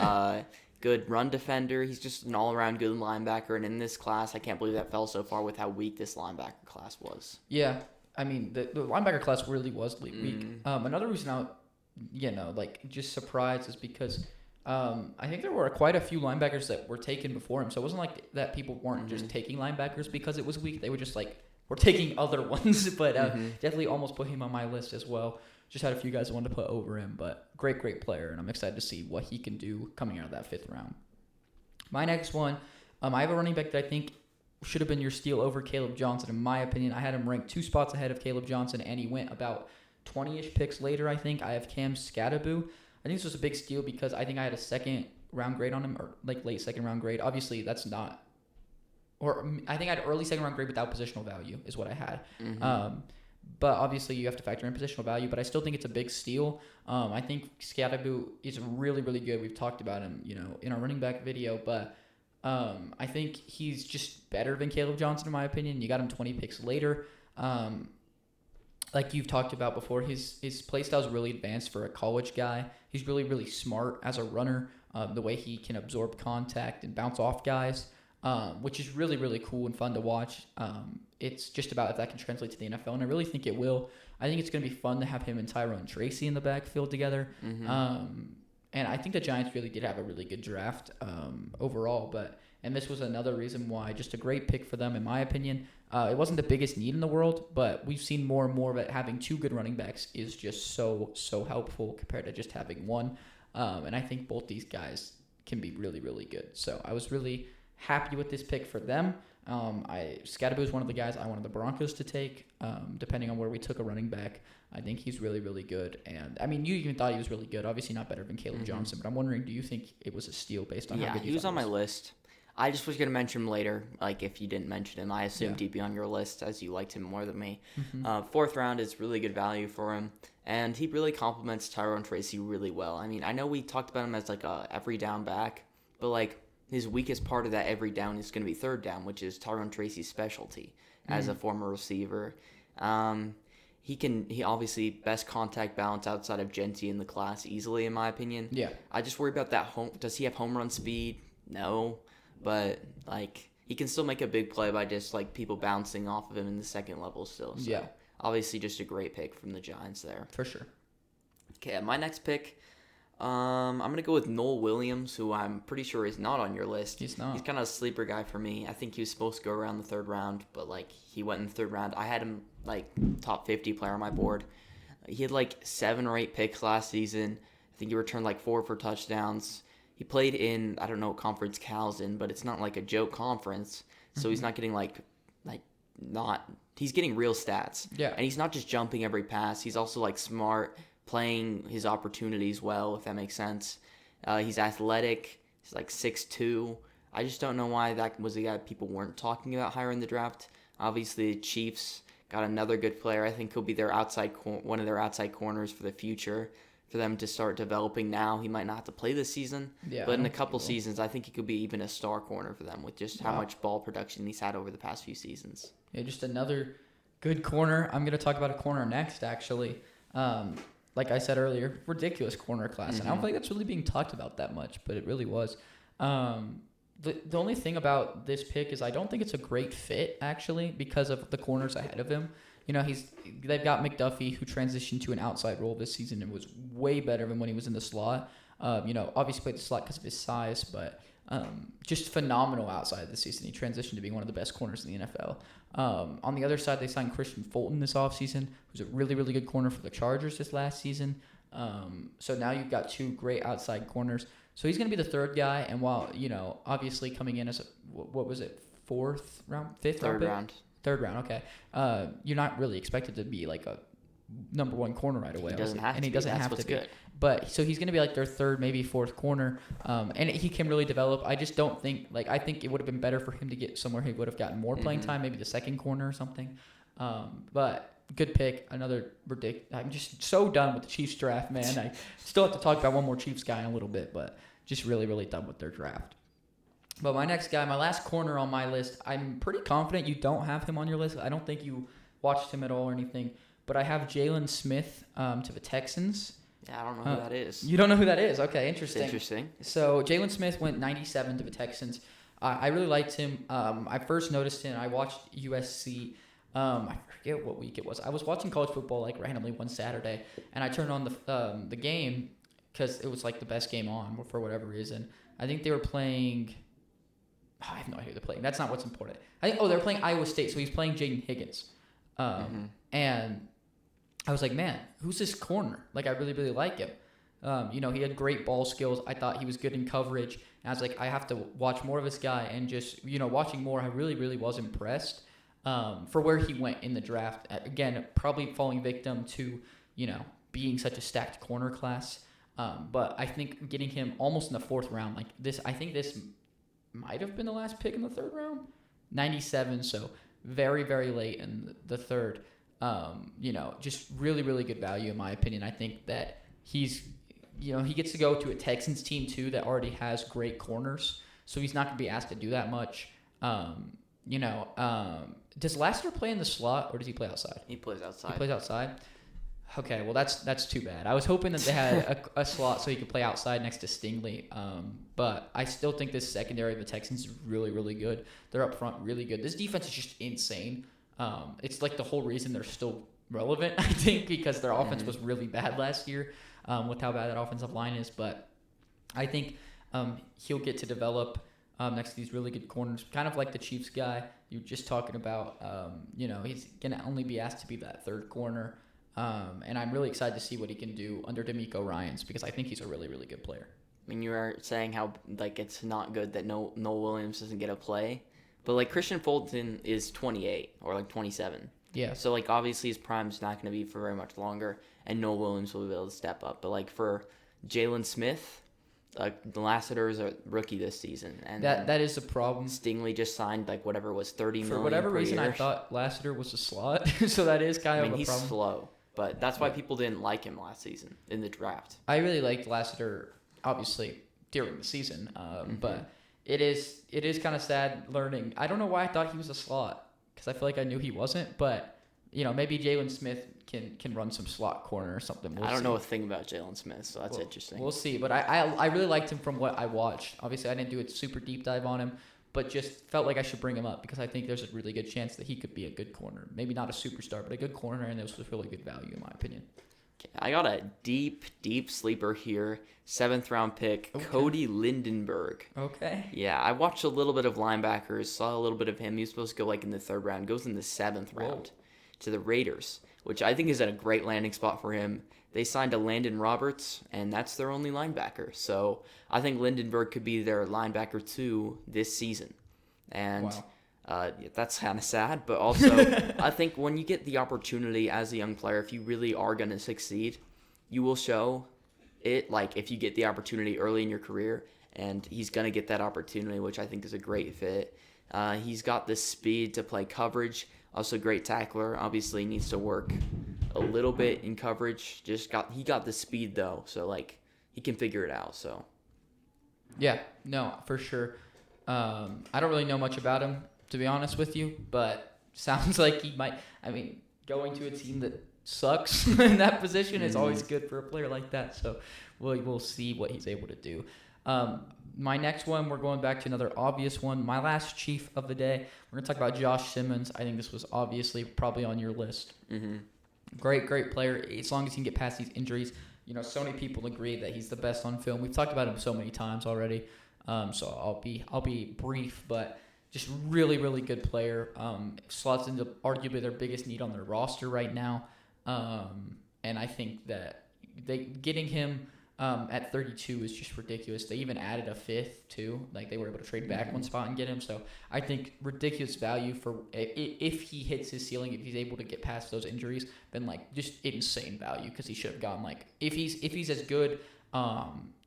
Good run defender. He's just an all-around good linebacker, and in this class, I can't believe that fell so far with how weak this linebacker class was. Yeah, I mean the linebacker class really was weak. Another reason I just surprised is because I think there were quite a few linebackers that were taken before him. So it wasn't like that people weren't just taking linebackers because it was weak. They were just like, we're taking other ones. But definitely almost put him on my list as well. Just had a few guys I wanted to put over him. But great player. And I'm excited to see what he can do coming out of that 5th round. My next one, I have a running back that I think should have been your steal over Caleb Johnson. In my opinion, I had him ranked 2 spots ahead of Caleb Johnson, and he went about 20-ish picks later, I think. I have Cam Skattebo. I think this was a big steal because I think I had a second round grade on him, or like late second round grade. Obviously, that's not, or I think I had early second round grade without positional value is what I had. But obviously, you have to factor in positional value. But I still think it's a big steal. I think Scadaboo is really, really good. We've talked about him, in our running back video. But I think he's just better than Caleb Johnson, in my opinion. You got him 20 picks later. Like you've talked about before, his play style is really advanced for a college guy. He's really, really smart as a runner. The way he can absorb contact and bounce off guys, which is really, really cool and fun to watch. It's just about if that can translate to the NFL, and I really think it will. I think it's going to be fun to have him and Tyrone Tracy in the backfield together. And I think the Giants really did have a really good draft overall. And this was another reason why, just a great pick for them, in my opinion. It wasn't the biggest need in the world, but we've seen more and more of it. Having two good running backs is just so helpful compared to just having one. And I think both these guys can be really, really good. So I was really happy with this pick for them. Scadaboo is one of the guys I wanted the Broncos to take, depending on where we took a running back. I think he's really, really good. And, I mean, you even thought he was really good. Obviously not better than Caleb Johnson, but I'm wondering, do you think it was a steal based on how good you thought he was on my list. I just was going to mention him later. Like, if you didn't mention him, I assumed he'd be on your list as you liked him more than me. Fourth round is really good value for him, and he really complements Tyrone Tracy really well. I mean, I know we talked about him as, like, a every down back, but, like, his weakest part of that every down is going to be third down, which is Tyrone Tracy's specialty as a former receiver. He obviously best contact balance outside of Genty in the class easily, in my opinion. Yeah. I just worry about that does he have home run speed? No. But, like, he can still make a big play by just, like, people bouncing off of him in the second level still. So obviously just a great pick from the Giants there. For sure. Okay, my next pick, I'm going to go with Noel Williams, who I'm pretty sure is not on your list. He's not. He's kind of a sleeper guy for me. I think he was supposed to go around the third round, but, like, he went in the third round. I had him, like, top 50 player on my board. He had, like, 7 or 8 picks last season. I think he returned, like, 4 for touchdowns. He played in, I don't know what conference Cal's in, but it's not like a joke conference. So he's not getting he's getting real stats. Yeah. And he's not just jumping every pass. He's also like smart, playing his opportunities well, if that makes sense. He's athletic. He's like 6'2". I just don't know why that was the guy people weren't talking about higher in the draft. Obviously, the Chiefs got another good player. I think he'll be their one of their outside corners for the future. For them to start developing now. He might not have to play this season, but in a couple seasons, I think he could be even a star corner for them with just how much ball production he's had over the past few seasons. Yeah, just another good corner. I'm going to talk about a corner next, actually. Like I said earlier, ridiculous corner class. And I don't think that's really being talked about that much, but it really was. The only thing about this pick is I don't think it's a great fit, actually, because of the corners ahead of him. They've got McDuffie, who transitioned to an outside role this season and was way better than when he was in the slot. Obviously played the slot because of his size, but just phenomenal outside this season. He transitioned to being one of the best corners in the NFL. On the other side, they signed Christian Fulton this offseason, who's a really, really good corner for the Chargers this last season. So now you've got 2 great outside corners. So he's going to be the third guy. And while, obviously coming in as fourth round, fifth round? Third round, okay. You're not really expected to be like a number 1 corner right away. He doesn't have to be. Good. But so he's going to be like their third, maybe fourth corner. And he can really develop. I just don't think, I think it would have been better for him to get somewhere he would have gotten more playing time, maybe the second corner or something. But good pick. Another ridiculous. I'm just so done with the Chiefs draft, man. I still have to talk about one more Chiefs guy in a little bit, but just really, really done with their draft. But my next guy, my last corner on my list, I'm pretty confident you don't have him on your list. I don't think you watched him at all or anything. But I have Jalen Smith to the Texans. Yeah, I don't know who that is. You don't know who that is? Okay, interesting. It's interesting. So Jalen Smith went 97 to the Texans. I really liked him. I first noticed him. I watched USC. I forget what week it was. I was watching college football like randomly one Saturday, and I turned on the game because it was like the best game on for whatever reason. I think they were playing. I have no idea who they're playing. That's not what's important. They're playing Iowa State, so he's playing Jaden Higgins. And I was like, man, who's this corner? Like, I really, really like him. He had great ball skills. I thought he was good in coverage. And I was like, I have to watch more of this guy. And just, watching more, I really, really was impressed for where he went in the draft. Again, probably falling victim to, being such a stacked corner class. But I think getting him almost in the fourth round, like this, I think this might have been the last pick in the third round, 97. So very, very late in the third. Just really, really good value in my opinion. I think that he gets to go to a Texans team too that already has great corners, so he's not going to be asked to do that much. Does Lassiter play in the slot or does he play outside? He plays outside. He plays outside. Okay, well that's too bad. I was hoping that they had a slot so he could play outside next to Stingley. But I still think this secondary of the Texans is really, really good. They're up front really good. This defense is just insane. It's like the whole reason they're still relevant, I think, because their offense was really bad last year with how bad that offensive line is. But I think he'll get to develop next to these really good corners, kind of like the Chiefs guy you were just talking about. He's going to only be asked to be that third corner. And I'm really excited to see what he can do under DeMeco Ryans because I think he's a really, really good player. I mean, you were saying how it's not good that Noel Williams doesn't get a play, but Christian Fulton is 28 or 27. Yeah. So obviously his prime's not going to be for very much longer, and Noel Williams will be able to step up. But for Jalen Smith, the Lassiter is a rookie this season, and that is a problem. Stingley just signed whatever it was, $30 million for whatever per reason. year. I thought Lassiter was a slot, so that is kind of a problem. He's slow. But that's why people didn't like him last season in the draft. I really liked Lassiter, obviously, during the season. But it is kind of sad learning. I don't know why I thought he was a slot because I feel like I knew he wasn't. But, maybe Jalen Smith can run some slot corner or something. I don't know a thing about Jalen Smith, so that's interesting. We'll see. But I really liked him from what I watched. Obviously, I didn't do a super deep dive on him, but just felt like I should bring him up because I think there's a really good chance that he could be a good corner. Maybe not a superstar, but a good corner, and this was really good value in my opinion. Okay, I got a deep, deep sleeper here. 7th round pick, okay. Cody Lindenberg. Okay. Yeah, I watched a little bit of linebackers, saw a little bit of him. He was supposed to go in the 3rd round, goes in the 7th round to the Raiders, which I think is at a great landing spot for him. They signed a Landon Roberts, and that's their only linebacker. So I think Lindenberg could be their linebacker 2 this season. And that's kind of sad, but also I think when you get the opportunity as a young player, if you really are going to succeed, you will show it if you get the opportunity early in your career, and he's going to get that opportunity, which I think is a great fit. He's got the speed to play coverage, also great tackler. Obviously needs to work a little bit in coverage. He got the speed though, so he can figure it out. So yeah, no, for sure. I don't really know much about him, to be honest with you, but sounds like he might. I mean, going to a team that sucks in that position is always good for a player like that. So we'll see what he's able to do. My next one, we're going back to another obvious one. My last Chief of the day, we're going to talk about Josh Simmons. I think this was obviously probably on your list. Mm-hmm. Great player, as long as he can get past these injuries. So many people agree that he's the best on film. We've talked about him so many times already. So I'll be brief, but just really, really good player. Slots into arguably their biggest need on their roster right now. And I think that getting him at 32 is just ridiculous. They even added a 5th too. They were able to trade back one spot and get him. So I think ridiculous value for if he hits his ceiling, if he's able to get past those injuries, then just insane value because he should have gone if he's as good.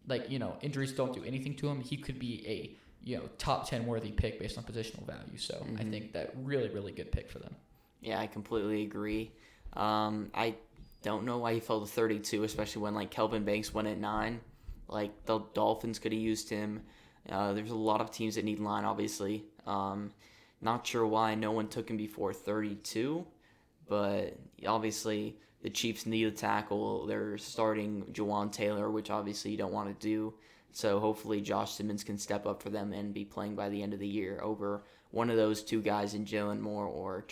Injuries don't do anything to him. He could be a top 10 worthy pick based on positional value. So I think that really, really good pick for them. Yeah, I completely agree. I don't know why he fell to 32, especially when Kelvin Banks went at 9. The Dolphins could have used him. There's a lot of teams that need line, obviously. Not sure why no one took him before 32, but obviously the Chiefs need a tackle. They're starting Jawan Taylor, which obviously you don't want to do. So hopefully Josh Simmons can step up for them and be playing by the end of the year over one of those two guys in Jalen Moore or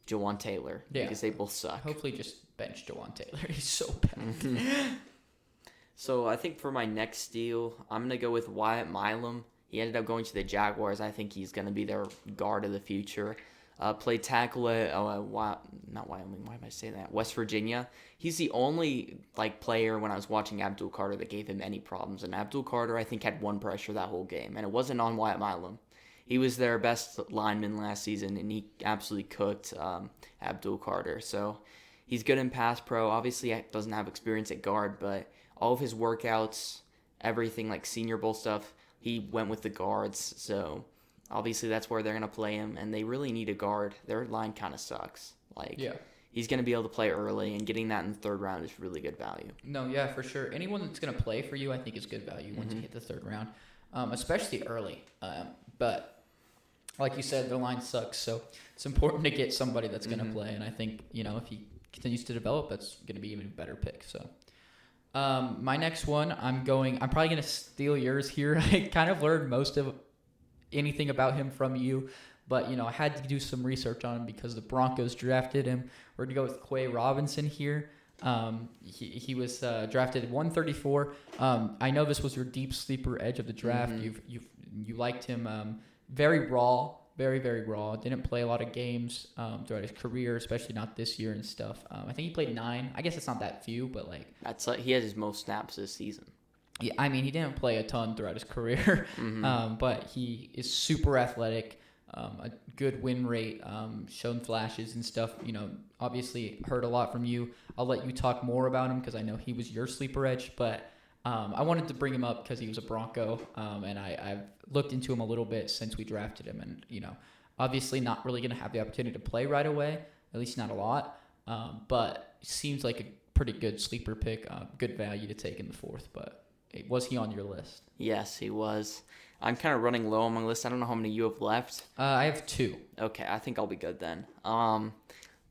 Jawan Taylor, because they both suck. Hopefully just bench Jawan Taylor. He's so bad. So I think for my next steal, I'm going to go with Wyatt Milam. He ended up going to the Jaguars. I think he's going to be their guard of the future. Played tackle at not Wyoming. Why am I saying that? West Virginia. He's the only player when I was watching Abdul Carter that gave him any problems. And Abdul Carter, I think, had one pressure that whole game, and it wasn't on Wyatt Milam. He was their best lineman last season, and he absolutely cooked Abdul Carter. So He's good in pass pro. Obviously, he doesn't have experience at guard, but all of his workouts, everything like Senior Bowl stuff, he went with the guards. So obviously that's where they're going to play him, and they really need a guard. Their line kind of sucks. Like, Yeah. he's going to be able to play early, and getting that in the third round is really good value. No, yeah, for sure. Anyone that's going to play for you, I think, is good value once you hit the third round, especially early. But like you said, the line sucks, so it's important to get somebody that's going to play. And I think, if he continues to develop, that's going to be even a better pick. So my next one, I'm probably going to steal yours here. I kind of learned most of anything about him from you. But, I had to do some research on him because the Broncos drafted him. We're going to go with Quay Robinson here. He was drafted 134. I know this was your deep sleeper edge of the draft. You liked him very raw, very, very raw. Didn't play a lot of games throughout his career, especially not this year and stuff. I think he played 9. I guess it's not that few, but that's he has his most snaps this season. Yeah, I mean, he didn't play a ton throughout his career, but he is super athletic. A good win rate, shown flashes and stuff. Obviously heard a lot from you. I'll let you talk more about him because I know he was your sleeper edge, but I wanted to bring him up because he was a Bronco, and I've looked into him a little bit since we drafted him, and obviously not really going to have the opportunity to play right away, at least not a lot, but seems like a pretty good sleeper pick, good value to take in the 4th. But was he on your list? Yes, he was. I'm kind of running low on my list. I don't know how many you have left. I have 2. Okay, I think I'll be good then.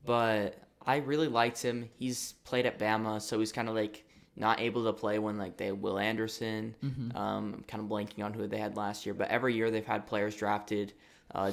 But I really liked him. He's played at Bama, so he's kind of like not able to play when like they had Will Anderson. I'm kind of blanking on who they had last year, but every year they've had players drafted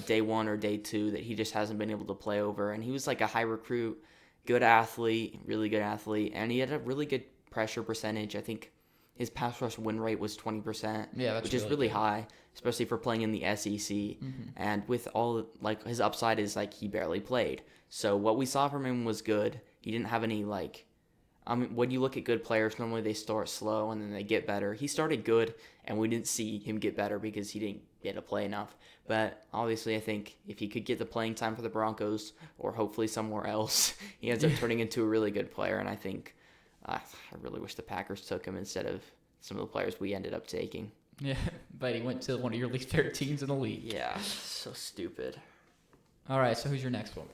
day 1 or day 2 that he just hasn't been able to play over. And he was like a high recruit, good athlete, really good athlete, and he had a really good pressure percentage. I think his pass rush win rate was 20%, which is really high, especially for playing in the SEC. And with all, like, his upside is, like, he barely played. So what we saw from him was good. He didn't have any, like, when you look at good players, normally they start slow and then they get better. He started good, and we didn't see him get better because he didn't get to play enough. But obviously, I think if he could get the playing time for the Broncos or hopefully somewhere else, he ends up turning into a really good player, and I think I really wish the Packers took him instead of some of the players we ended up taking. Yeah, but he went to one of your least favorite teams in the league. Yeah, so stupid. All right, so who's your next one?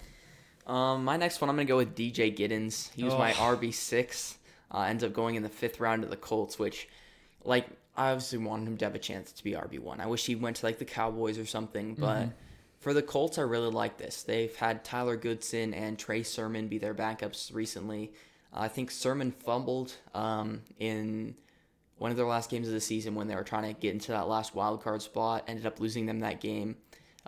My next one, I'm going to go with DJ Giddens. He was my RB6. Ends up going in the 5th round to the Colts, which, like, I obviously wanted him to have a chance to be RB1. I wish he went to, like, the Cowboys or something, but for the Colts, I really like this. They've had Tyler Goodson and Trey Sermon be their backups recently. I think Sermon fumbled in one of their last games of the season when they were trying to get into that last wild card spot. Ended up losing them that game.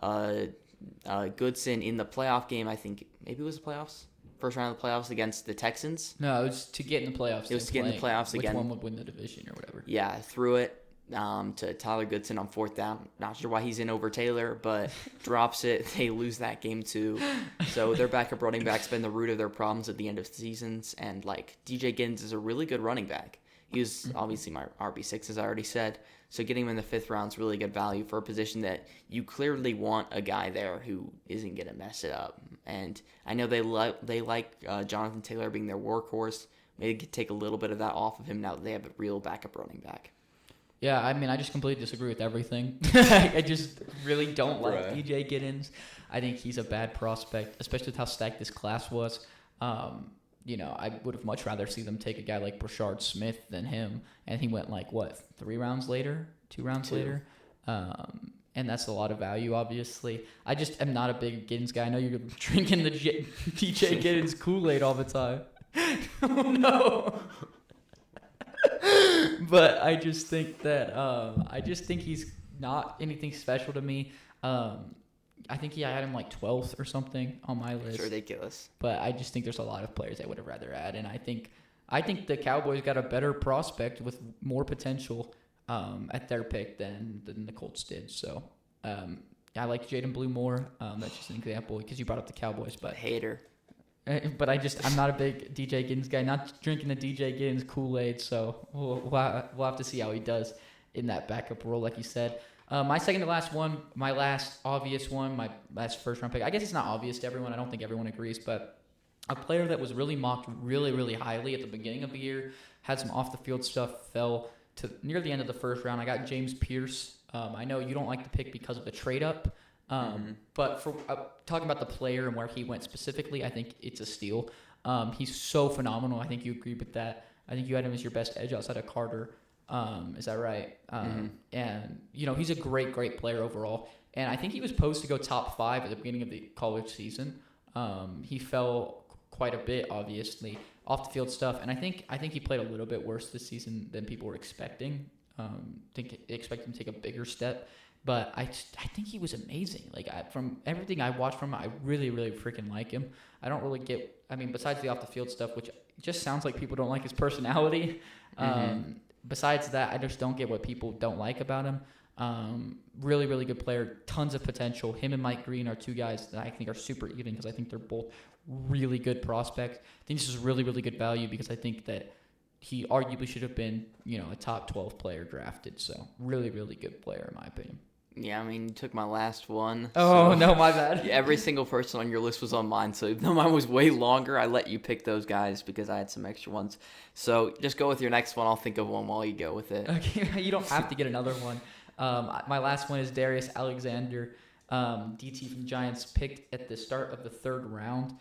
Goodson in the playoff game, I think maybe it was the playoffs, first round of the playoffs against the Texans. No, it was to get in the playoffs. It was to get in the playoffs again. Which one would win the division or whatever? Yeah, threw it to Tyler Goodson on 4th down. Not sure why he's in over Taylor, but drops it. They lose that game too. So their backup running back's been the root of their problems at the end of seasons. And like DJ Giddens is a really good running back. He was obviously my RB6, as I already said. So getting him in the 5th round is really good value for a position that you clearly want a guy there who isn't going to mess it up. And I know they like Jonathan Taylor being their workhorse. Maybe they could take a little bit of that off of him now that they have a real backup running back. Yeah, I mean, I just completely disagree with everything. I just really don't like DJ Giddens. I think he's a bad prospect, especially with how stacked this class was. I would have much rather see them take a guy like Brashard Smith than him. And he went 3 rounds later? 2 rounds later? And that's a lot of value, obviously. I just am not a big Giddens guy. I know you're drinking the DJ Giddens Kool-Aid all the time. Oh, no. But I just think that he's not anything special to me. I think I had him 12th or something on my list. It's ridiculous. But I just think there's a lot of players I would have rather had, and I think the Cowboys got a better prospect with more potential at their pick than the Colts did. So I like Jaden Blue more. That's just an example because you brought up the Cowboys, but hater. But I'm not a big DJ Giddens guy. Not drinking the DJ Giddens Kool-Aid, so we'll have to see how he does in that backup role, like you said. My second to last one, my last obvious one, my last first round pick. I guess it's not obvious to everyone. I don't think everyone agrees, but a player that was really mocked really, really highly at the beginning of the year, had some off the field stuff, fell to near the end of the first round. I got James Pierce. I know you don't like the pick because of the trade up, but for talking about the player and where he went specifically, I think it's a steal. He's so phenomenal. I think you agree with that. I think you had him as your best edge outside of Carter. Is that right? And, he's a great, great player overall. And I think he was posed to go top 5 at the beginning of the college season. He fell quite a bit, obviously, off the field stuff. And I think he played a little bit worse this season than people were expecting. Expect him to take a bigger step. But I think he was amazing. From everything I watched from him, I really, really freaking like him. I don't really besides the off the field stuff, which just sounds like people don't like his personality. Besides that, I just don't get what people don't like about him. Really, really good player. Tons of potential. Him and Mike Green are two guys that I think are super even because I think they're both really good prospects. I think this is really, really good value because I think that he arguably should have been, a top 12 player drafted. So really, really good player in my opinion. Yeah, you took my last one. Oh, no, my bad. Every single person on your list was on mine, so even though mine was way longer, I let you pick those guys because I had some extra ones. So just go with your next one. I'll think of one while you go with it. Okay, you don't have to get another one. My last one is Darius Alexander, DT from Giants, picked at the start of the 3rd round.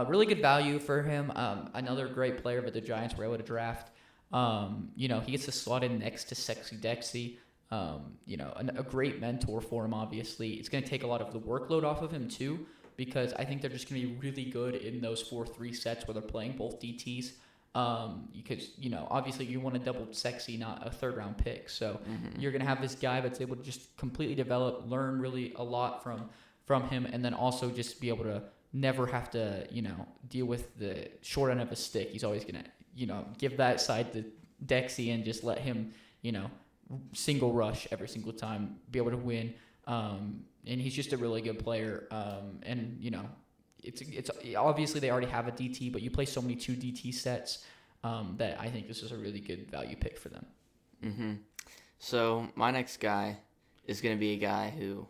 Really good value for him. Another great player that the Giants were able to draft. He gets to slot in next to Sexy Dexy. A great mentor for him, obviously. It's going to take a lot of the workload off of him, too, because I think they're just going to be really good in those 4-3 sets where they're playing both DTs. Because, obviously you want to double Sexy, not a 3rd-round pick. So you're going to have this guy that's able to just completely develop, learn really a lot from him, and then also just be able to never have to, deal with the short end of a stick. He's always going to, give that side to Dexy and just let him, single rush every single time, be able to win. And he's just a really good player. It's obviously they already have a DT, but you play so many 2 DT sets that I think this is a really good value pick for them. So my next guy is going to be a guy who,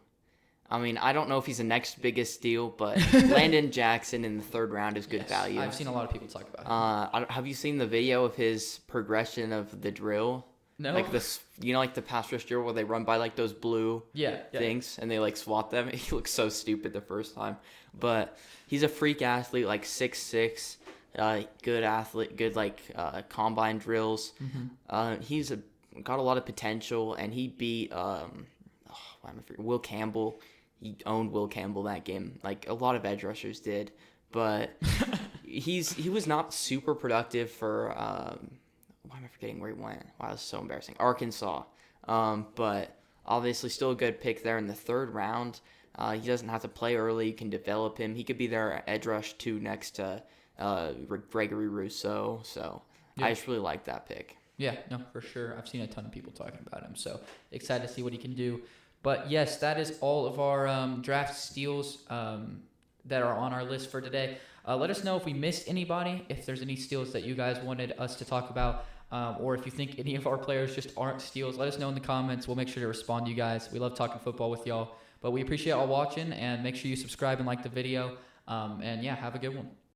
I don't know if he's the next biggest steal, but Landon Jackson in the 3rd round is good value. I've seen a lot of people talk about him. Have you seen the video of his progression of the drill? No. Like this, like the pass rush drill where they run by those blue things and they swat them. He looks so stupid the first time, but he's a freak athlete, 6'6", good athlete, good combine drills. He's got a lot of potential, and he beat Will Campbell. He owned Will Campbell that game, a lot of edge rushers did, but he was not super productive for. Why am I forgetting where he went? Wow, that's so embarrassing. Arkansas. But obviously still a good pick there in the 3rd round. He doesn't have to play early. You can develop him. He could be their edge rush 2 next to Gregory Rousseau. So I just really like that pick. Yeah, no, for sure. I've seen a ton of people talking about him. So excited to see what he can do. But yes, that is all of our draft steals that are on our list for today. Let us know if we missed anybody, if there's any steals that you guys wanted us to talk about, or if you think any of our players just aren't steals. Let us know in the comments. We'll make sure to respond to you guys. We love talking football with y'all. But we appreciate y'all watching, and make sure you subscribe and like the video. And yeah, have a good one.